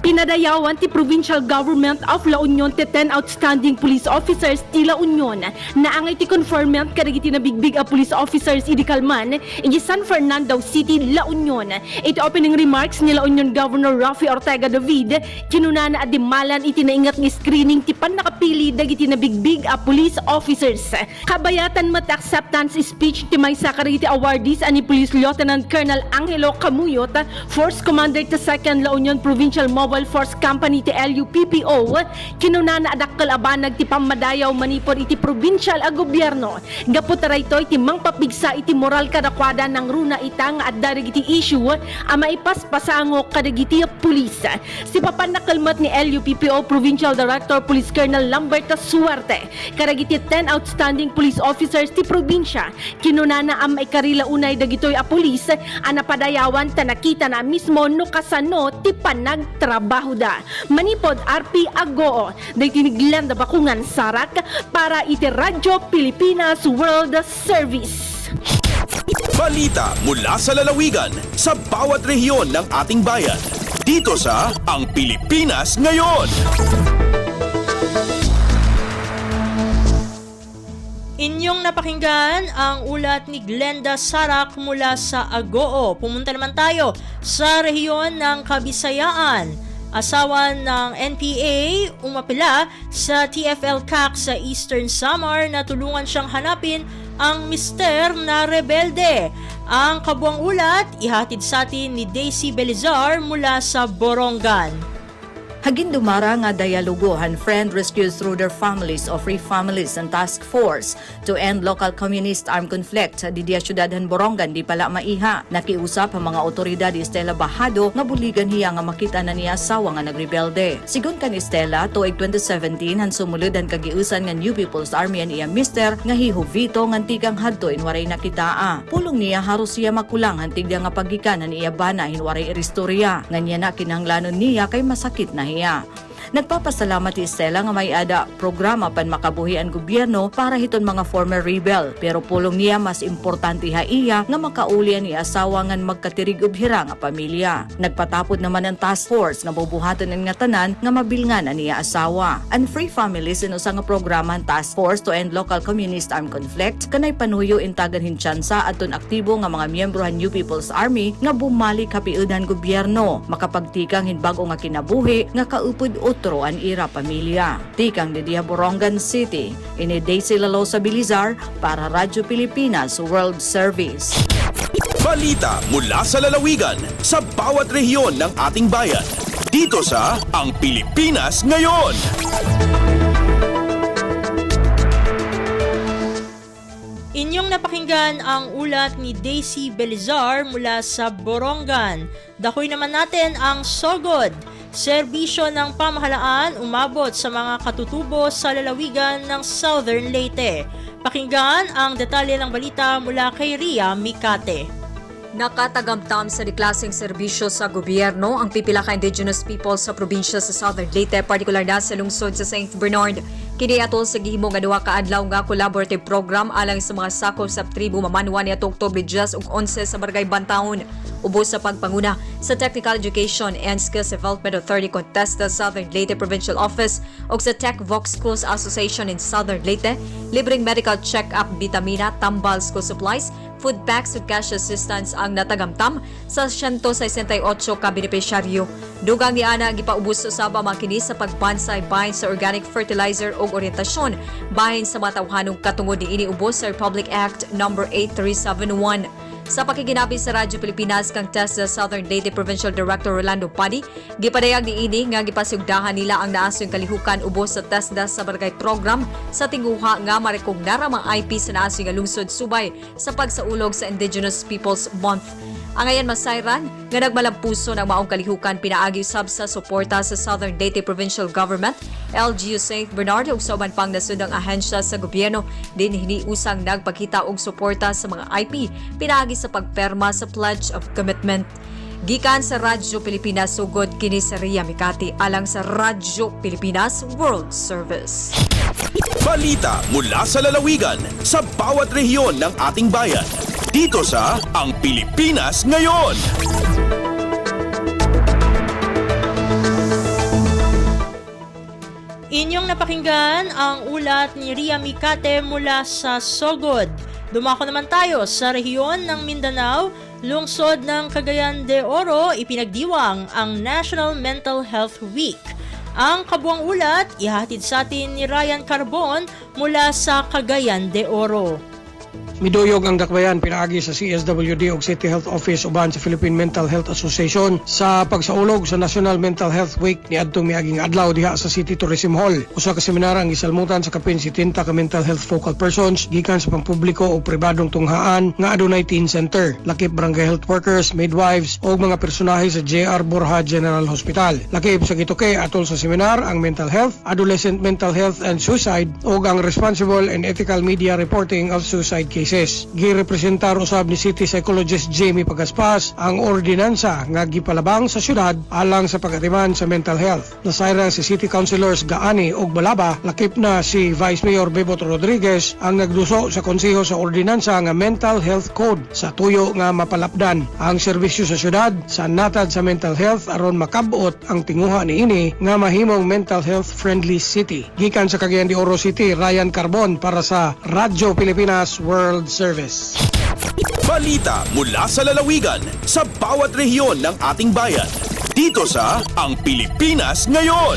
M: Pinadayawan ti Provincial Government of La Union ti 10 outstanding police officers ti La Union na angay ti conferment kadagiti na bigbig a police officers idi Kalman iti San Fernando City, La Union. Iti opening remarks ni La Union Governor Rafi Ortega David kinuna na adimalan iti naingat ni screening ti pan nakapili dagiti na bigbig a police officers. Kabayatan mat acceptance speech ti may sakariti awardees ani Police Lieutenant Colonel Angelo Camuyot, Force Commander ti 2nd La Union Provincial Mobile Force Company ti LUPPO, kinuna na adakkel abanag ti pamadayaw manipod iti provincial a gobyerno. Gaputaray toy ti mangpapigsa iti moral kadakwada ng runa itang at darigiti issue a maipaspasango kadagiti pulis. Si papanakalmat ni LUPPO Provincial Director Police Colonel Lambert Suerte, kadagiti 10 outstanding police officers ti probinsya, kinuna na ang maikarila unay dagitoy a pulis a napadayawan ta nakita na mismo no kasano ti panagtrabaho da. Manipod RP Agoo, dahil Glenda Bakungan Sarak para iti Radyo Pilipinas World Service.
A: Balita mula sa lalawigan sa bawat rehiyon ng ating bayan. Dito sa Ang Pilipinas Ngayon.
B: Inyong napakinggan ang ulat ni Glenda Sarak mula sa Agoo. Pumunta naman tayo sa rehiyon ng Kabisayaan. Asawa ng NPA umapila sa TFL-CAC sa Eastern Samar na tulungan siyang hanapin ang mister na rebelde. Ang kabuang ulat ihatid sa atin ni Daisy Belizar mula sa Borongan.
N: Hagin dumara nga dialoguhan friend rescues through their families of Free Families and Task Force to end local communist armed conflict sa Didia Syudadhan Borongan di pala maiha. Nakiusap ang mga otoridad ni Estela Bajado nga buligan hiya nga makita na niya asawa nga nagrebelde. Sigon kan Estela, tuig 2017 han sumulod ang kagiusan nga New People's Army an iya mister nga hihuvito nga tigang hadto inwaray nakitaa. Pulong niya haros siya makulang hantig nga pagikan an iya bana inwaray iristorya. Nga niya na kinahanglanon niya kay masakit na hiya. Nagpapasalamat si Stella nga may ada programa pan makabuhi ang gobyerno para hiton mga former rebel. Pero pulong niya mas importante ha iya nga makaulian ni asawa ngan magkatirig ug hira nga pamilya. Nagpatapod naman ang task force nga bubuhaton ang nga tanan nga mabilngan niya asawa. Ang Free Families inusa nga programa ang task force to end local communist armed conflict kanay panuyo intagan hinchansa aton aktibo nga mga miyembro han New People's Army nga bumalik kapiudan gobyerno makapagtikang hinbago nga kinabuhi nga kaupod otro an ira pamilya. Tikang Didia Borongan City, ini Daisy Lalosa Bilizar para Radyo Pilipinas World Service.
A: Balita mula sa lalawigan sa bawat rehiyon ng ating bayan. Dito sa Ang Pilipinas Ngayon.
B: Inyong napakinggan ang ulat ni Daisy Belizar mula sa Borongan. Dakoy naman natin ang Sogod. Serbisyo ng pamahalaan umabot sa mga katutubo sa lalawigan ng Southern Leyte. Pakinggan ang detalye ng balita mula kay Ria Mikate.
O: Nakatagamtam sa deklaseng serbisyo sa gobyerno ang pipila ka indigenous people sa probinsya sa Southern Leyte, partikular na sa lungsod sa St. Bernard. Kini atol sa gihimo nga duha ka adlaw nga collaborative program alang sa mga sakop sa tribu mamanwa ni Oktubre 10 ug 11 sa Barangay Bantaon. Ubos sa pagpanguna sa Technical Education and Skills Development Authority Contesta Southern Leyte Provincial Office o sa Tech Vox Schools Association in Southern Leyte, libreng medical check-up, vitamina, tambal, school supplies, food packs ug cash assistance ang natagamtam sa 168 ka benepisyaryo. Dugang ni ana gipaubos sa usaba makini sa pagbansay bahin sa organic fertilizer ug orientasyon bahin sa matawhanong katungod niini ubos sa Republic Act No. 8371. Sa pakikinabi sa Radyo Pilipinas kang TESDA Southern Leyte Provincial Director Rolando Padi, gipadayag niini nga gipasugdahan nila ang naasong kalihukan ubos sa TESDA sa barangay program sa tinguha nga marekognara mga IP sa naasong nga lungsod subay sa pagsaulog sa Indigenous Peoples Month. Ang ayan masayran nga nagmalampuso ng maong kalihukan pinaagi usab sa suporta sa Southern Leyte Provincial Government, LGU St. Bernard ug sa uban pang nasudang ahensya sa gobyerno din hiniusang nagpakita og suporta sa mga IP pinaagi sa pagperma sa Pledge of Commitment. Gikan sa Radyo Pilipinas sugod kini sa Ria Mikati alang sa Radyo Pilipinas World Service.
A: Balita mula sa lalawigan sa bawat rehiyon ng ating bayan. Dito sa Ang Pilipinas Ngayon.
B: Inyong napakinggan ang ulat ni Ria Mikate mula sa Sogod. Dumako naman tayo sa rehiyon ng Mindanao, lungsod ng Cagayan de Oro, ipinagdiwang ang National Mental Health Week. Ang kabuang ulat, ihatid sa atin ni Ryan Carbon mula sa Cagayan de Oro.
P: Miduyog ang dakbayan pinaagi sa CSWD ug City Health Office uban sa Philippine Mental Health Association sa pagsaulog sa National Mental Health Week niadtong miaging adlaw diha sa City Tourism Hall. Usa ka seminar ang gisalmutan sa kapin 70 ka mental health focal persons gikan sa pampubliko o pribadong tunghaan nga adunay teen center, lakip barangay health workers, midwives ug mga personahe sa JR Borja General Hospital. Lakip sa gituke atol sa seminar ang mental health, adolescent mental health and suicide ug ang responsible and ethical media reporting of suicide cases. Girepresentar usab ni City Psychologist Jamie Pagaspas ang ordinansa nga gipalabang sa syudad alang sa pag-atiman sa mental health. Nasayrang si City Councilors Gaani ug Balaba, lakip na si Vice Mayor Bebot Rodriguez ang nagduso sa konseho sa ordinansa nga Mental Health Code sa tuyo nga mapalapdan ang serbisyo sa syudad sa natad sa mental health aron makabot ang tinguha niini nga mahimong mental health friendly city. Gikan sa Cagayan de Oro City, Ryan Carbon para sa Radyo Pilipinas World Service.
A: Balita mula sa lalawigan sa bawat rehiyon ng ating bayan. Dito sa Ang Pilipinas Ngayon.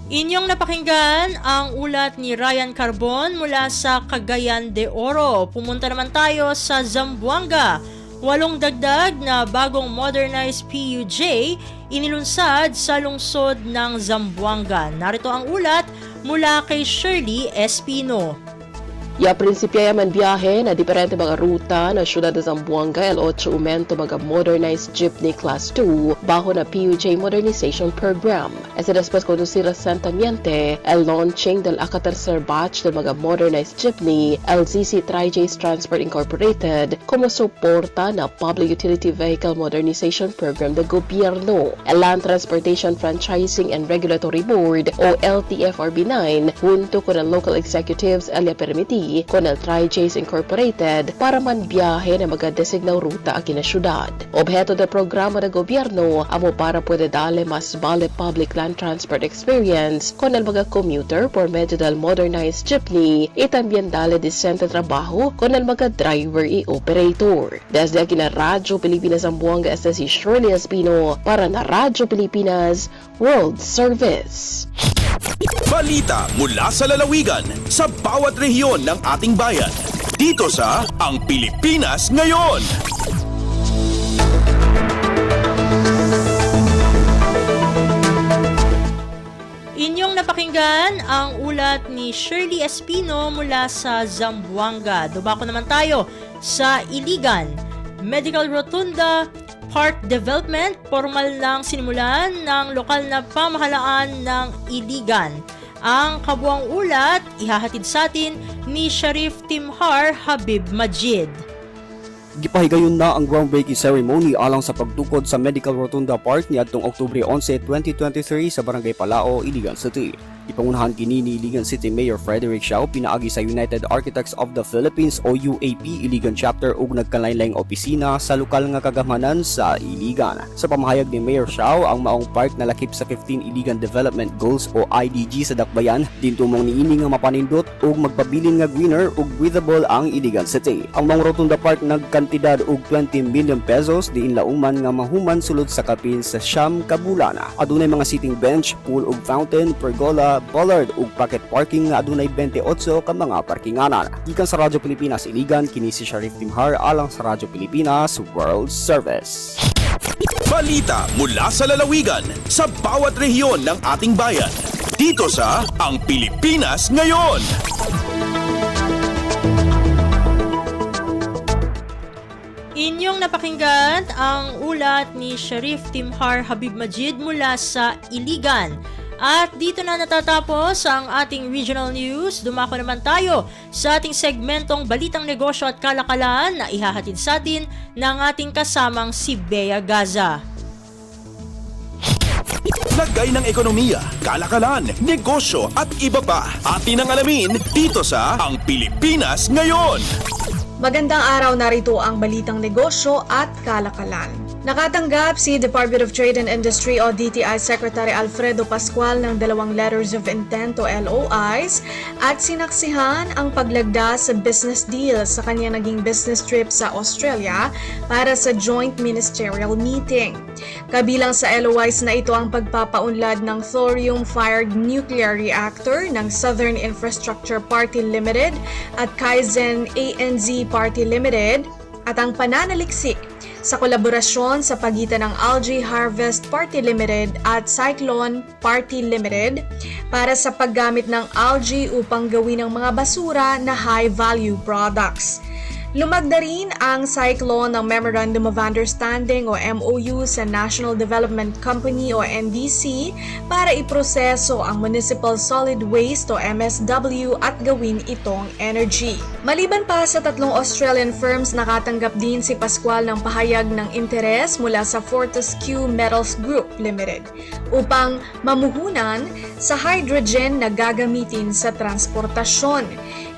B: Inyong napakinggan ang ulat ni Ryan Carbon mula sa Cagayan de Oro. Pumunta naman tayo sa Zamboanga. 8 dagdag na bagong modernized PUJ inilunsad sa lungsod ng Zamboanga. Narito ang ulat mula kay Shirley Espino.
Q: Ya prinsipya man biyahe na diferente mga ruta na syudad de Zamboanga el 8 aumento mga modernized jeepney class 2 bajo na PUJ modernization program. Ese después conducir recientemente el launching del tercer batch del mga modernized jeepney LZC Tri-J's Transport Incorporated como suporta na Public Utility Vehicle Modernization Program de gobyerno. El Land Transportation Franchising and Regulatory Board o LTFRB9 junto con el local executives elia permiti con el Tri-J's Incorporated para man biyahe na mga designaw ruta aquí na syudad. Objeto del programa de gobyerno amo para puede darle mas vale public land transport experience con el mga commuter por medio del modernized jeepney y también darle decente trabajo con el mga driver y operator. Desde aquí na Radyo Pilipinas Zamboanga, este si Shirley Espino para na Radyo Pilipinas World Service.
A: Balita mula sa lalawigan sa bawat rehiyon ng ating bayan. Dito sa Ang Pilipinas Ngayon.
B: Inyong napakinggan ang ulat ni Shirley Espino mula sa Zamboanga. Dumako naman tayo sa Iligan. Medical Rotunda Park Development, formal lang sinimulan ng lokal na pamahalaan ng Iligan. Ang kabuang ulat, ihahatid sa atin ni Sharif Timhar Habib Majid.
R: Gipahigayon na ang groundbreaking ceremony alang sa pagtukod sa Medical Rotunda Park niadtong Oktubre 11, 2023 sa Barangay Palao, Iligan City. Ipangunahan kini ni Iligan City Mayor Frederick Siao pinaagi sa United Architects of the Philippines o UAP Iligan Chapter ug nagkalain-laing opisina sa lokal nga kagamanan sa Iligan. Sa pamahayag ni Mayor Siao, ang maong park nalakip sa 15 Iligan Development Goals o IDG sa dakbayan dintumong niini nga mapanindot ug magpabilin nga greener ug breathable ang Iligan City. Ang maong Rotunda Park nagkantidad og 20 million pesos diin lauman nga mahuman sulod sa kapin sa siyam ka bulan. Adunay mga sitting bench, pool ug fountain, pergola, bollard ug pocket parking nga adunay 28 ka mga parkinganan. Gikan sa Radyo Pilipinas Iligan, kini si Sharif Timhar alang sa Radyo Pilipinas World Service.
A: Balita mula sa lalawigan sa bawat rehiyon ng ating bayan. Dito sa Ang Pilipinas Ngayon.
B: Inyong napakinggan ang ulat ni Sharif Timhar Habib Majid mula sa Iligan. At dito na natatapos ang ating regional news. Dumako naman tayo sa ating segmentong Balitang Negosyo at Kalakalan na ihahatid sa atin ng ating kasamang si Bea Gaza.
A: Lagay ng ekonomiya, kalakalan, negosyo at iba pa. Atin ang alamin dito sa Ang Pilipinas Ngayon.
S: Magandang araw, narito ang Balitang Negosyo at Kalakalan. Nakatanggap si Department of Trade and Industry o DTI Secretary Alfredo Pascual ng 2 letters of intent o LOIs at sinaksihan ang paglagda sa business deal sa kanyang naging business trip sa Australia para sa joint ministerial meeting. Kabilang sa LOIs na ito ang pagpapaunlad ng thorium-fired nuclear reactor ng Southern Infrastructure Party Limited at Kaizen ANZ Party Limited at ang pananaliksik sa kolaborasyon sa pagitan ng Algae Harvest Party Limited at Cyclone Party Limited para sa paggamit ng algae upang gawin ang mga basura na high-value products. Lumagda rin ang Cyclone ng Memorandum of Understanding o MOU sa National Development Company o NDC para iproseso ang Municipal Solid Waste o MSW at gawin itong energy. Maliban pa sa 3 Australian firms, nakatanggap din si Pascual ng pahayag ng interes mula sa Fortescue Metals Group Limited upang mamuhunan sa hydrogen na gagamitin sa transportasyon.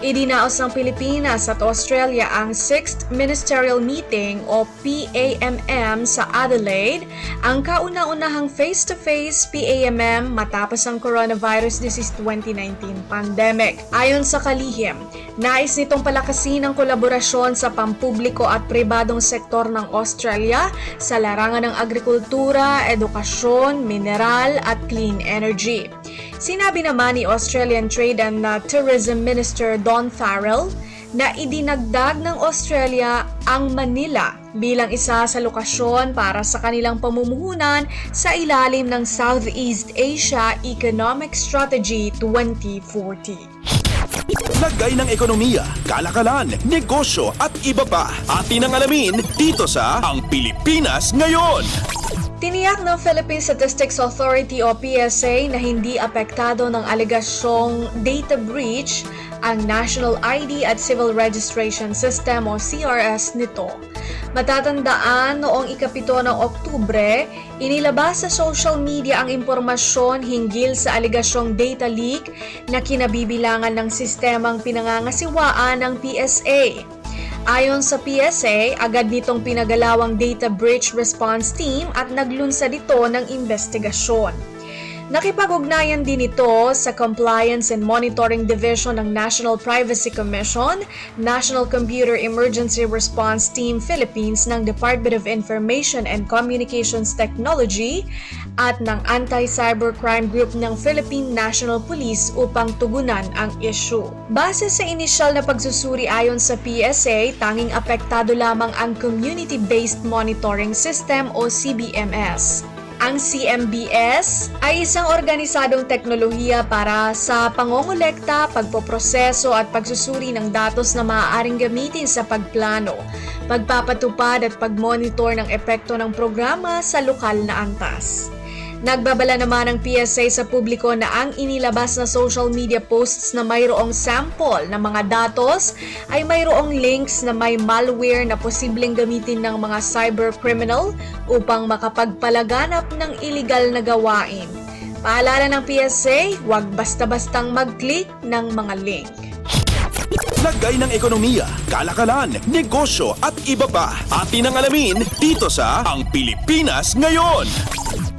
S: Idinaos ng Pilipinas at Australia ang 6th Ministerial Meeting o PAMM sa Adelaide, ang kauna-unahang face-to-face PAMM matapos ang coronavirus disease 2019 pandemic. Ayon sa kalihim, nais nitong palakasin ang kolaborasyon sa pampubliko at pribadong sektor ng Australia sa larangan ng agrikultura, edukasyon, mineral at clean energy. Sinabi naman ni Australian Trade and Tourism Minister Don Farrell na idinagdag ng Australia ang Manila bilang isa sa lokasyon para sa kanilang pamumuhunan sa ilalim ng Southeast Asia Economic Strategy 2040.
A: Lagay ng ekonomiya, kalakalan, negosyo at iba pa. Atin ang alamin dito sa Ang Pilipinas Ngayon.
S: Tiniyak ng Philippine Statistics Authority o PSA na hindi apektado ng alegasyong data breach ang National ID at Civil Registration System o CRS nito. Matatandaan noong ika-7 ng Oktubre, inilabas sa social media ang impormasyon hinggil sa alegasyong data leak na kinabibilangan ng sistemang pinangangasiwaan ng PSA. Ayon sa PSA, agad nitong pinagalawang Data Breach Response Team at naglunsad ito ng investigasyon. Nakipag-ugnayan din ito sa Compliance and Monitoring Division ng National Privacy Commission, National Computer Emergency Response Team Philippines ng Department of Information and Communications Technology at ng Anti-Cybercrime Group ng Philippine National Police upang tugunan ang issue. Base sa inisyal na pagsusuri ayon sa PSA, tanging apektado lamang ang Community-Based Monitoring System o CBMS. Ang CMBS ay isang organisadong teknolohiya para sa pangongolekta, pagpoproseso at pagsusuri ng datos na maaaring gamitin sa pagplano, pagpapatupad at pagmonitor ng epekto ng programa sa lokal na antas. Nagbabala naman ang PSA sa publiko na ang inilabas na social media posts na mayroong sample ng mga datos ay mayroong links na may malware na posibleng gamitin ng mga cybercriminal upang makapagpalaganap ng iligal na gawain. Paalala ng PSA, huwag basta-bastang mag-click ng mga link.
A: Lagay ng ekonomiya, kalakalan, negosyo at iba pa. Atin ang alamin dito sa Ang Pilipinas Ngayon.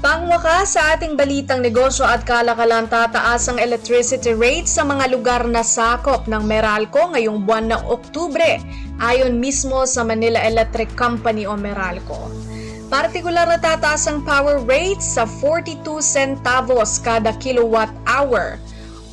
S: Pangwakas sa ating balitang negosyo at kalakalan, tataas ang electricity rate sa mga lugar na sakop ng Meralco ngayong buwan ng Oktubre, ayon mismo sa Manila Electric Company o Meralco. Partikular na tataas ang power rate sa 42 centavos kada kilowatt hour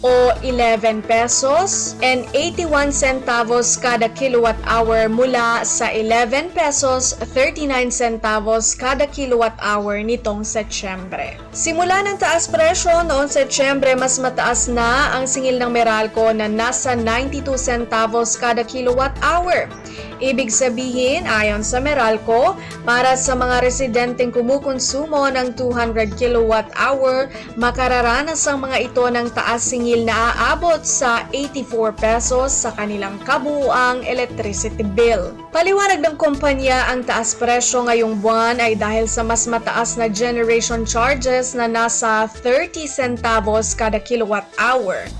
S: o 11 pesos and 81 centavos kada kilowatt hour mula sa 11 pesos 39 centavos kada kilowatt hour nitong Setyembre. Simula ng taas presyo noong Setyembre, mas mataas na ang singil ng Meralco na nasa 92 centavos kada kilowatt hour. Ibig sabihin, ayon sa Meralco, para sa mga residenteng kumukonsumo ng 200 kilowatt-hour, makararanas ang mga ito ng taas singil na aabot sa 84 pesos sa kanilang kabuuang electricity bill. Paliwanag ng kumpanya, ang taas presyo ngayong buwan ay dahil sa mas mataas na generation charges na nasa 30 centavos kada kilowatt-hour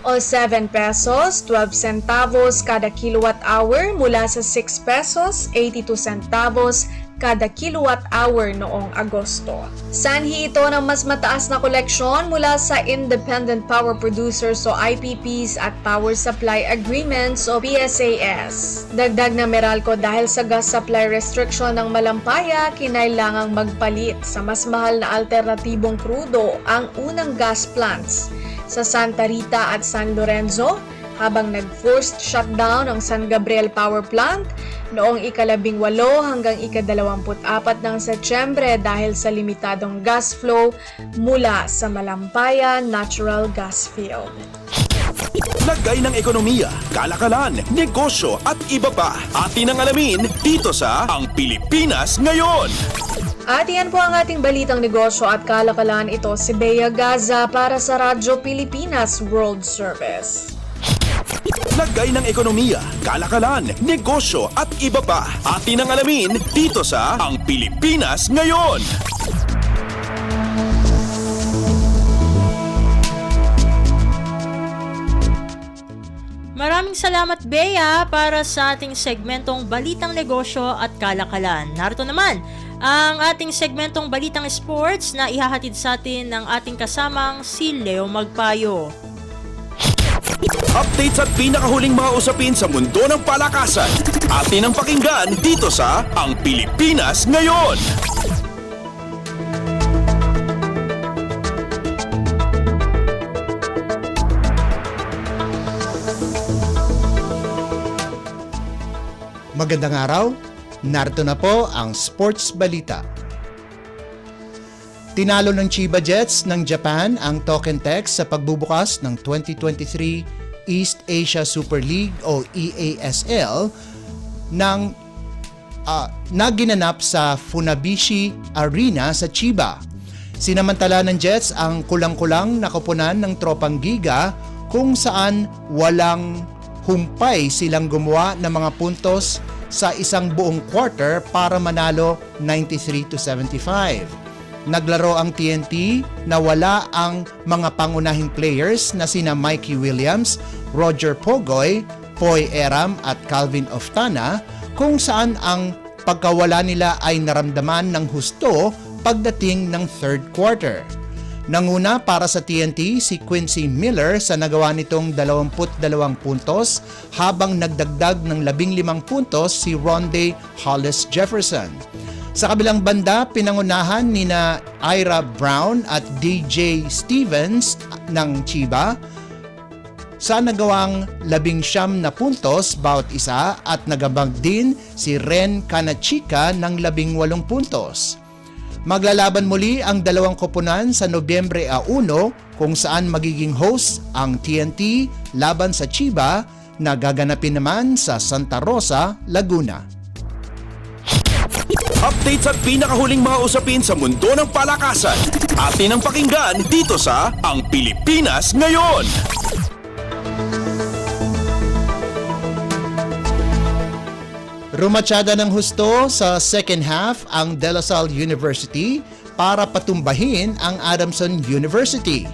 S: o 7 pesos 12 centavos kada kilowatt-hour mula sa 6 pesos 82 centavos kada kilowatt-hour noong Agosto. Sanhi ito ng mas mataas na koleksyon mula sa Independent Power Producers o IPPs at Power Supply Agreements o PSAs. Dagdag na Meralco, dahil sa gas supply restriction ng Malampaya, kinailangang magpalit sa mas mahal na alternatibong krudo ang unang gas plants sa Santa Rita at San Lorenzo, habang nag-forced shutdown ang San Gabriel Power Plant noong ika-18 hanggang ika-24 ng Setyembre dahil sa limitadong gas flow mula sa Malampaya Natural Gas Field.
A: Lagay ng ekonomiya, kalakalan, negosyo at iba pa. Atin ang alamin dito sa Ang Pilipinas Ngayon.
S: At yan po ang ating balitang negosyo at kalakalan. Ito si Bea Gaza para sa Radyo Pilipinas World Service.
A: Lagay ng ekonomiya, kalakalan, negosyo at iba pa. Atin ang alamin dito sa Ang Pilipinas Ngayon.
B: Maraming salamat, Bea, para sa ating segmentong Balitang Negosyo at Kalakalan. Narito naman ang ating segmentong Balitang Sports na ihahatid sa atin ng ating kasamang si Leo Magpayo.
A: Updates at pinakahuling mga usapin sa mundo ng palakasan. Atin ang pakinggan dito sa Ang Pilipinas Ngayon.
T: Magandang araw, narito na po ang Sports Balita. Tinalo ng Chiba Jets ng Japan ang Token Tech sa pagbubukas ng 2023 East Asia Super League o EASL na ginanap sa Funabishi Arena sa Chiba. Sinamantala ng Jets ang kulang-kulang na koponan ng Tropang Giga kung saan walang humpay silang gumawa ng mga puntos sa isang buong quarter para manalo 93-75. Naglaro ang TNT na wala ang mga pangunahing players na sina Mikey Williams, Roger Pogoy, Poy Eram at Calvin Oftana, kung saan ang pagkawala nila ay naramdaman ng husto pagdating ng third quarter. Nanguna para sa TNT si Quincy Miller sa nagawa nitong 22 puntos habang nagdagdag ng 15 puntos si Ronde Hollis Jefferson. Sa kabilang banda, pinangunahan nina Ira Brown at DJ Stevens ng Chiba sa nagawang 19 na puntos bawat isa at nagabag din si Ren Kanachika ng 18 puntos. Maglalaban muli ang dalawang koponan sa Nobyembre 1 kung saan magiging host ang TNT laban sa Chiba na gaganapin naman sa Santa Rosa, Laguna.
A: Updates at pinakahuling mga usapin sa mundo ng palakasan. Atin ang pakinggan dito sa Ang Pilipinas Ngayon.
T: Rumatsyada ng husto sa second half ang De La Salle University para patumbahin ang Adamson University.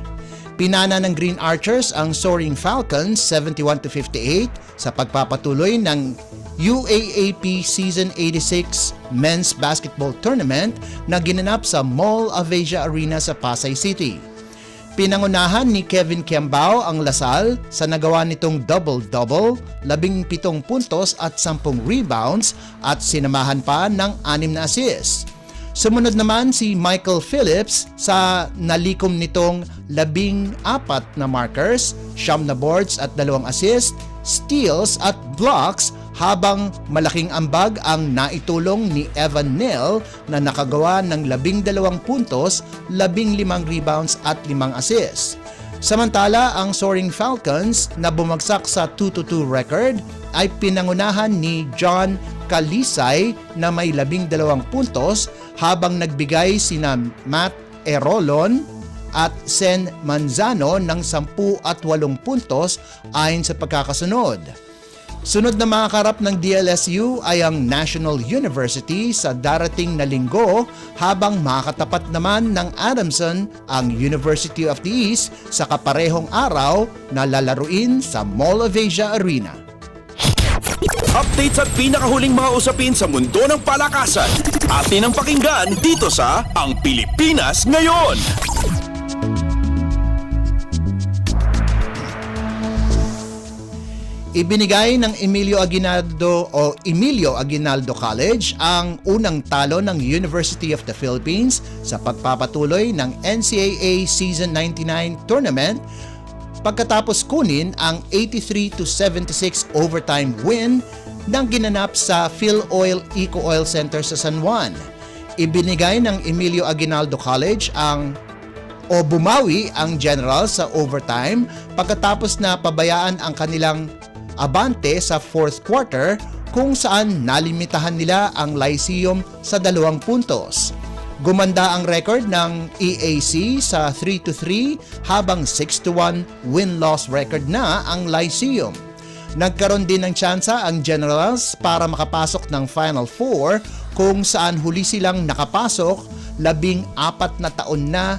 T: Pinana ng Green Archers ang Soaring Falcons 71-58 sa pagpapatuloy ng UAAP Season 86 Men's Basketball Tournament na ginanap sa Mall of Asia Arena sa Pasay City. Pinangunahan ni Kevin Kiambao ang Lasal sa nagawa nitong double-double, 17 puntos at 10 rebounds at sinamahan pa ng 6 na assists. Sumunod naman si Michael Phillips sa nalikom nitong 14 na markers, 9 na boards at 2 assists, steals at blocks habang malaking ambag ang naitulong ni Evan Nell na nakagawa ng 12 puntos, 15 rebounds at 5 assists. Samantala, ang Soaring Falcons na bumagsak sa 2-2 record ay pinangunahan ni John Kalisay na may 12 puntos habang nagbigay sina Matt Erolon at Sen Manzano ng 10 at 8 puntos ayon sa pagkakasunod. Sunod na makakarap ng DLSU ay ang National University sa darating na linggo habang makakatapat naman ng Adamson ang University of the East sa kaparehong araw na lalaruin sa Mall of Asia Arena.
A: Updates at pinakahuling mga usapin sa mundo ng palakasan. Atin ang pakinggan dito sa Ang Pilipinas Ngayon.
T: Ibinigay ng Emilio Aguinaldo College ang unang talo ng University of the Philippines sa pagpapatuloy ng NCAA Season 99 Tournament pagkatapos kunin ang 83-76 overtime win ng ginanap sa PhilOil Eco Oil Center sa San Juan. Ibinigay ng Emilio Aguinaldo College bumawi ang Generals sa overtime pagkatapos na pabayaan ang kanilang abante sa fourth quarter kung saan nalimitahan nila ang Lyceum sa 2 puntos. Gumanda ang record ng EAC sa 3-3 habang 6-1 win-loss record na ang Lyceum. Nagkaroon din ng tsansa ang Generals para makapasok ng Final Four kung saan huli silang nakapasok 14 na taon na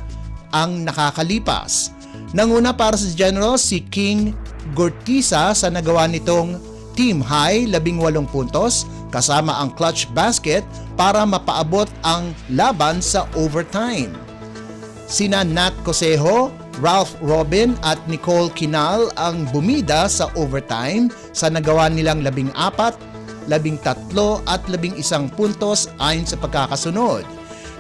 T: ang nakakalipas. Nanguna para sa Generals si King Gortiza sa nagawa nitong team high 18 puntos kasama ang clutch basket para mapaabot ang laban sa overtime. Sina Nat Cosejo, Ralph Robin at Nicole Kinal ang bumida sa overtime sa nagawa nilang 14, 13 at 11 puntos ayon sa pagkakasunod.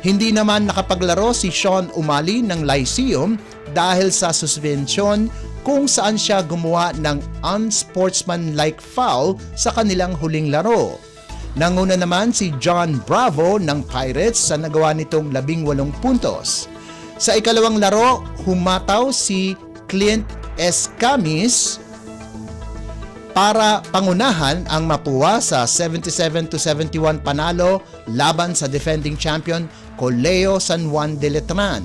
T: Hindi naman nakapaglaro si Sean Umali ng Lyceum dahil sa suspensyon kung saan siya gumawa ng unsportsmanlike foul sa kanilang huling laro. Nanguna naman si John Bravo ng Pirates sa nagawa nitong 18 puntos. Sa ikalawang laro, humataw si Clint Escamis para pangunahan ang Mapua sa 77-71 panalo laban sa defending champion Coleo San Juan de Letran.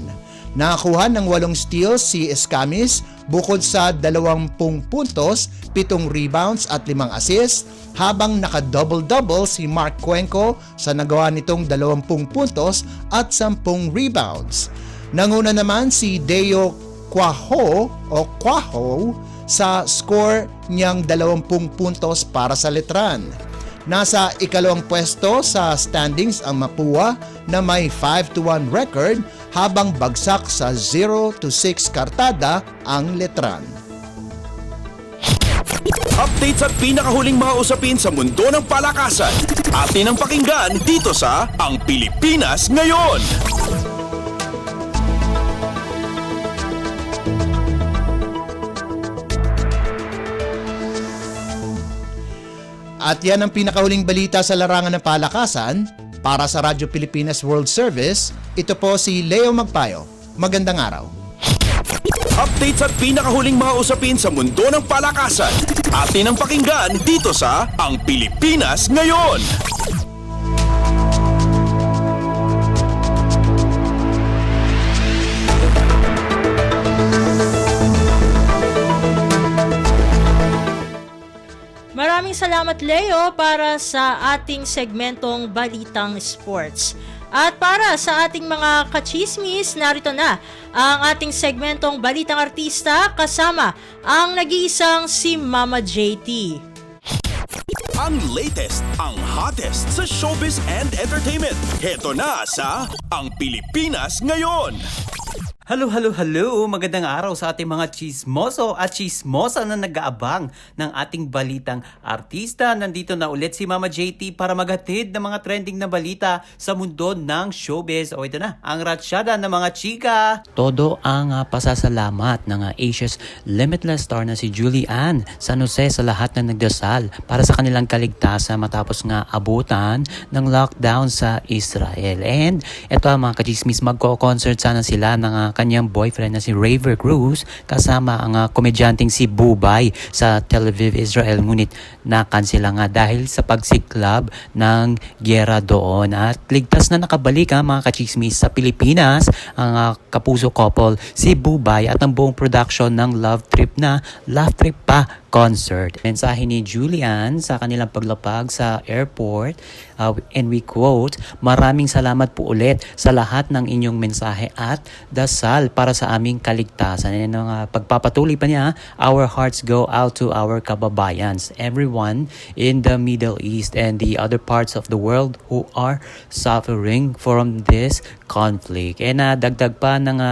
T: Nakakuha ng 8 steals si Escamis bukod sa 20 puntos, 7 rebounds at 5 assists, habang naka-double-double si Mark Cuenco sa nagawa nitong 20 puntos at 10 rebounds. Nanguna naman si Deo Quaho sa score niyang 20 puntos para sa Letran. Nasa ikalawang pwesto sa standings ang Mapua na may 5-1 record habang bagsak sa 0-6 kartada ang Letran.
A: Updates at pinakahuling mga usapin sa mundo ng palakasan. Atin ang pakinggan dito sa Ang Pilipinas Ngayon.
T: At yan ang pinakahuling balita sa larangan ng palakasan. Para sa Radyo Pilipinas World Service, ito po si Leo Magpayo. Magandang araw.
A: Updates at pinakahuling mga usapin sa mundo ng palakasan. Atin ang pakinggan dito sa Ang Pilipinas Ngayon.
B: Maraming salamat, Leo, para sa ating segmentong Balitang Sports. At para sa ating mga kachismis, narito na ang ating segmentong Balitang Artista kasama ang nag-iisang si Mama JT.
A: Ang latest, ang hottest sa showbiz and entertainment. Heto na sa Ang Pilipinas Ngayon.
U: Hello! Magandang araw sa ating mga chismoso at chismosa na nag-aabang ng ating balitang artista. Nandito na ulit si Mama JT para maghatid ng mga trending na balita sa mundo ng showbiz. O ito na, ang ratsyada ng mga chika. Todo ang pasasalamat ng Asia's Limitless star na si Julie Ann San Jose sa lahat na nagdasal para sa kanilang kaligtasan matapos nga abutan ng lockdown sa Israel. And ito ang mga kachismis, magko-concert sana sila ng kanyang boyfriend na si Raver Cruz kasama ang komedyanteng si Bubay sa Tel Aviv, Israel. Ngunit nakansela nga dahil sa pagsiklab ng gyera doon. At ligtas na nakabalik ang mga kachismis sa Pilipinas ang kapuso couple si Bubay at ang buong production ng Love Trip pa concert. Mensahe ni Julian sa kanilang paglapag sa airport, and we quote, "Maraming salamat po ulit sa lahat ng inyong mensahe at dasal para sa aming kaligtasan." And pagpapatuloy pa niya, "Our hearts go out to our kababayans, everyone in the Middle East and the other parts of the world who are suffering from this conflict." And dagdag pa ng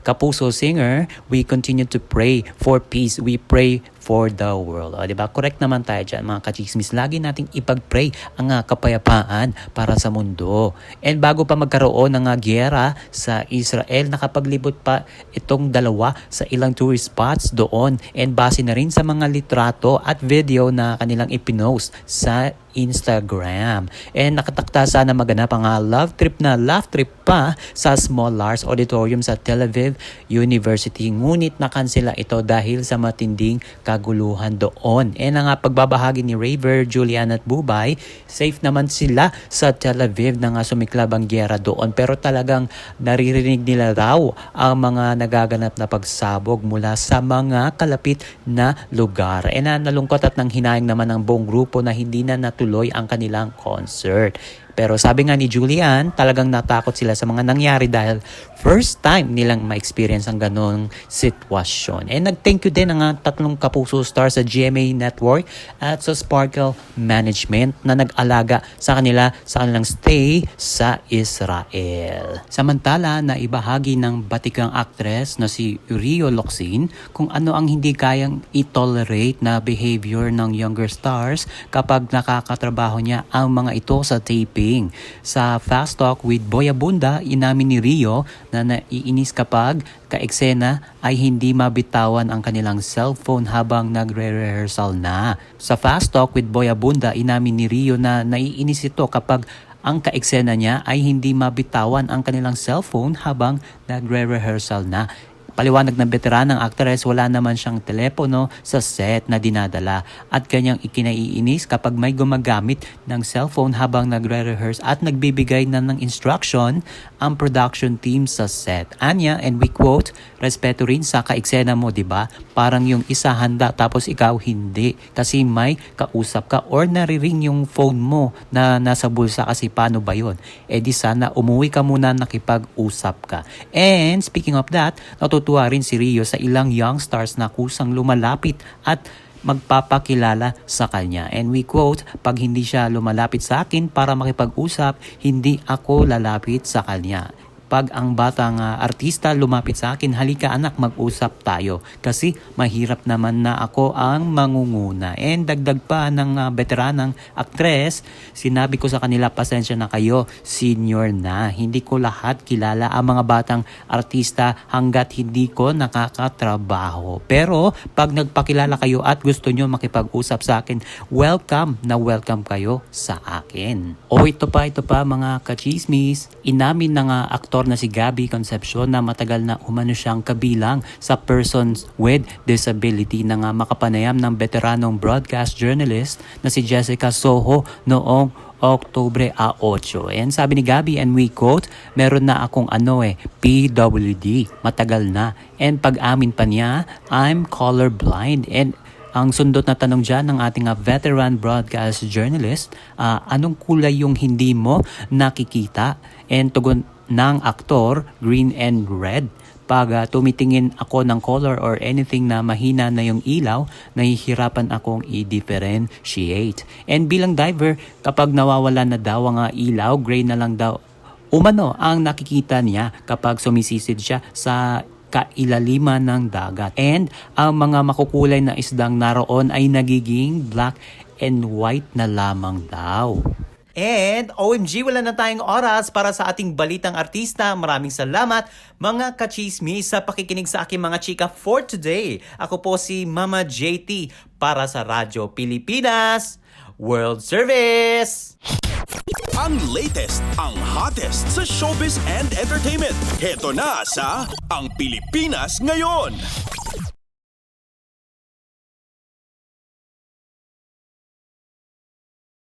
U: kapuso singer, "We continue to pray for peace. We pray for the world." O, diba? Correct naman tayo dyan, mga kachismis. Lagi nating ipag-pray ang kapayapaan para sa mundo. And bago pa magkaroon ng gyera sa Israel, nakapaglibot pa itong dalawa sa ilang tourist spots doon. And base na rin sa mga litrato at video na kanilang ipinost sa Instagram. And nakatakta sana maganap ang love trip pa sa Small Lars Auditorium sa Tel Aviv University. Ngunit nakansela ito dahil sa matinding kaguluhan doon. And ang pagbabahagi ni Raver, Julian at Bubay, safe naman sila sa Tel Aviv na sumiklab ang gyera doon. Pero talagang naririnig nila raw ang mga nagaganap na pagsabog mula sa mga kalapit na lugar. And nalungkot at nanghinayang naman ang buong grupo na hindi na natuloy ang kanilang concert. Pero sabi nga ni Julian, talagang natakot sila sa mga nangyari dahil first time nilang ma-experience ang ganong sitwasyon. And nag-thank you din ang tatlong kapuso star sa GMA Network at sa Sparkle Management na nag-alaga sa kanilang stay sa Israel. Samantala, naibahagi ng batikang actress na si Rio Locsin kung ano ang hindi kayang i-tolerate na behavior ng younger stars kapag nakakatrabaho niya ang mga ito sa taping. Sa Fast Talk with Boy Abunda, inamin ni Rio na naiinis kapag ka-eksena ay hindi mabitawan ang kanilang cellphone habang nagre-rehearsal na. Sa Fast Talk with Boy Abunda, inamin ni Rio na naiinis ito kapag ang ka-eksena niya ay hindi mabitawan ang kanilang cellphone habang nagre-rehearsal na. Paliwanag ng veteranang actress, wala naman siyang telepono sa set na dinadala at kanyang ikinaiinis kapag may gumagamit ng cellphone habang nagre-rehearse at nagbibigay na ng instruction ang production team sa set. Anya, and we quote, "Respeto rin sa ka-eksena mo, di ba? Parang yung isa handa tapos ikaw hindi. Kasi may kausap ka or nariring yung phone mo na nasa bulsa kasi paano ba yun? Eh di sana umuwi ka muna nakipag-usap ka." And speaking of that, natutuwa rin si Rio sa ilang young stars na kusang lumalapit at magpapakilala sa kanya. And we quote, "Pag hindi siya lumalapit sa akin para makipag-usap, hindi ako lalapit sa kanya. Pag ang batang artista lumapit sa akin, halika anak, mag-usap tayo. Kasi mahirap naman na ako ang mangunguna." And dagdag pa ng veteranang aktres, "Sinabi ko sa kanila, pasensya na kayo, senior na. Hindi ko lahat kilala ang mga batang artista hanggat hindi ko nakakatrabaho. Pero pag nagpakilala kayo at gusto nyo makipag-usap sa akin, welcome na welcome kayo sa akin." O ito pa mga kachismis, inamin ng aktor na si Gabby Concepcion na matagal na umano siyang kabilang sa persons with disability na makapanayam ng veteranong broadcast journalist na si Jessica Soho noong Oktubre 8. And sabi ni Gabby, and we quote, "Meron na akong PWD, matagal na. And pag-amin pa niya, I'm colorblind." And ang sundot na tanong dyan ng ating veteran broadcast journalist, anong kulay yung hindi mo nakikita? And tugon ng aktor, green and red. Pag tumitingin ako ng color or anything na mahina na yung ilaw, nahihirapan akong i-differentiate. And bilang diver, kapag nawawala na daw ang ilaw, gray na lang daw umano ang nakikita niya kapag sumisisid siya sa kailaliman ng dagat. And ang mga makukulay na isdang naroon ay nagiging black and white na lamang daw. And OMG, wala na tayong oras para sa ating balitang artista. Maraming salamat mga kachismis sa pakikinig sa aking mga chika for today. Ako po si Mama JT para sa Radyo Pilipinas World Service.
A: Ang latest, ang hottest sa showbiz and entertainment. Heto na sa Ang Pilipinas Ngayon.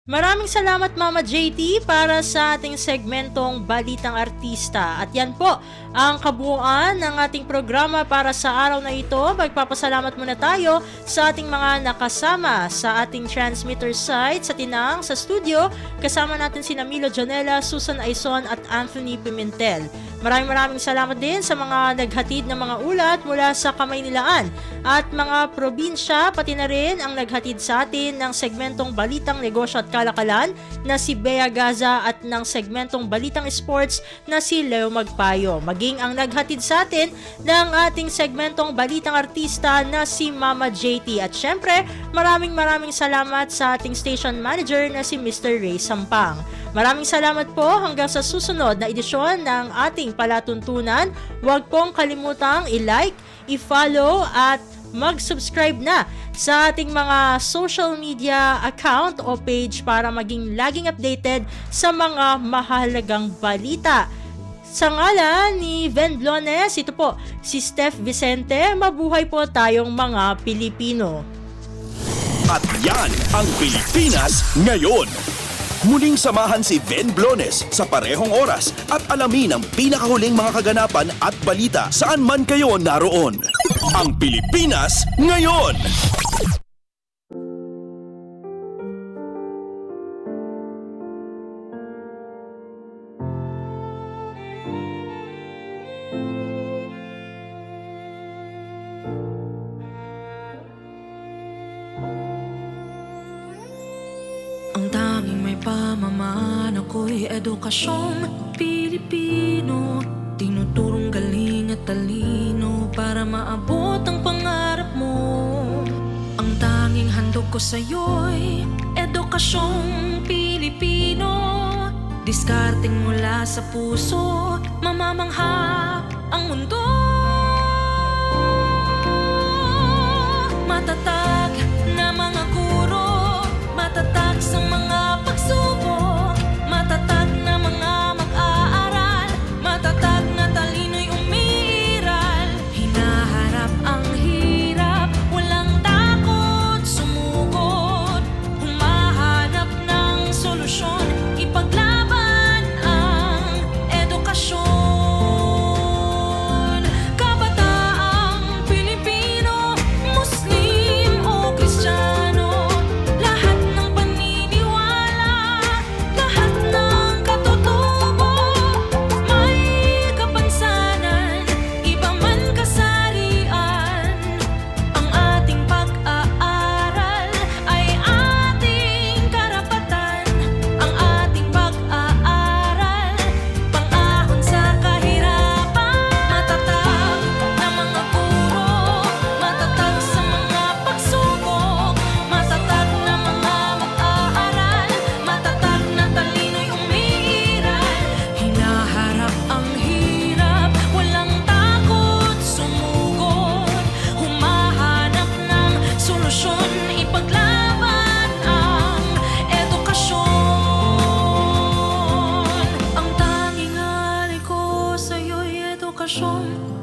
B: Maraming salamat Mama JT para sa ating segmentong Balitang Artista. At yan po ang kabuuan ng ating programa para sa araw na ito. Magpapasalamat muna tayo sa ating mga nakasama sa ating transmitter site sa Tinang, sa studio. Kasama natin sina Milo Janela, Susan Aison at Anthony Pimentel. Maraming salamat din sa mga naghatid ng mga ulat mula sa Kamaynilaan at mga probinsya, pati na rin ang naghatid sa atin ng segmentong Balitang Negosyo at Kalakalan na si Bea Gaza at ng segmentong Balitang Sports na si Leo Magpayo. Maging ang naghatid sa atin ng ating segmentong Balitang Artista na si Mama JT. At syempre, maraming salamat sa ating station manager na si Mr. Ray Sampang. Maraming salamat po hanggang sa susunod na edisyon ng ating palatuntunan. Huwag pong kalimutang i-like, i-follow at mag-subscribe na sa ating mga social media account o page para maging laging updated sa mga mahalagang balita. Sa ngalan ni Ven Blones, ito po si Steph Vicente. Mabuhay po tayong mga Pilipino.
A: At yan ang Pilipinas Ngayon. Muling samahan si Ven Blones sa parehong oras at alamin ang pinakahuling mga kaganapan at balita saan man kayo naroon. Ang Pilipinas Ngayon!
C: Ang tanging may pamamaan ako'y edukasyong Pilipino. Tinuturong galing at talino para maabot ang pangarap mo. Ang tanging handog ko sa'yo'y edukasyong Pilipino. Diskarteng mula sa puso, mamamangha ang mundo. Matatag na mga guro, matatag sa mga pagsubok, matatag na mga mag-aaral, matatag na talino'y umiiral.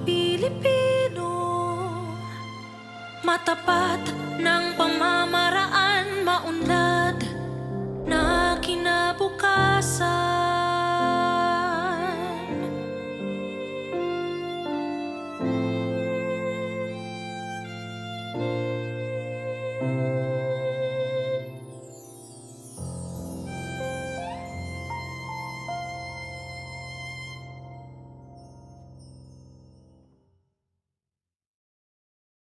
C: Pilipino, matapat ng pamamaraan, maunlad na kinabukasan.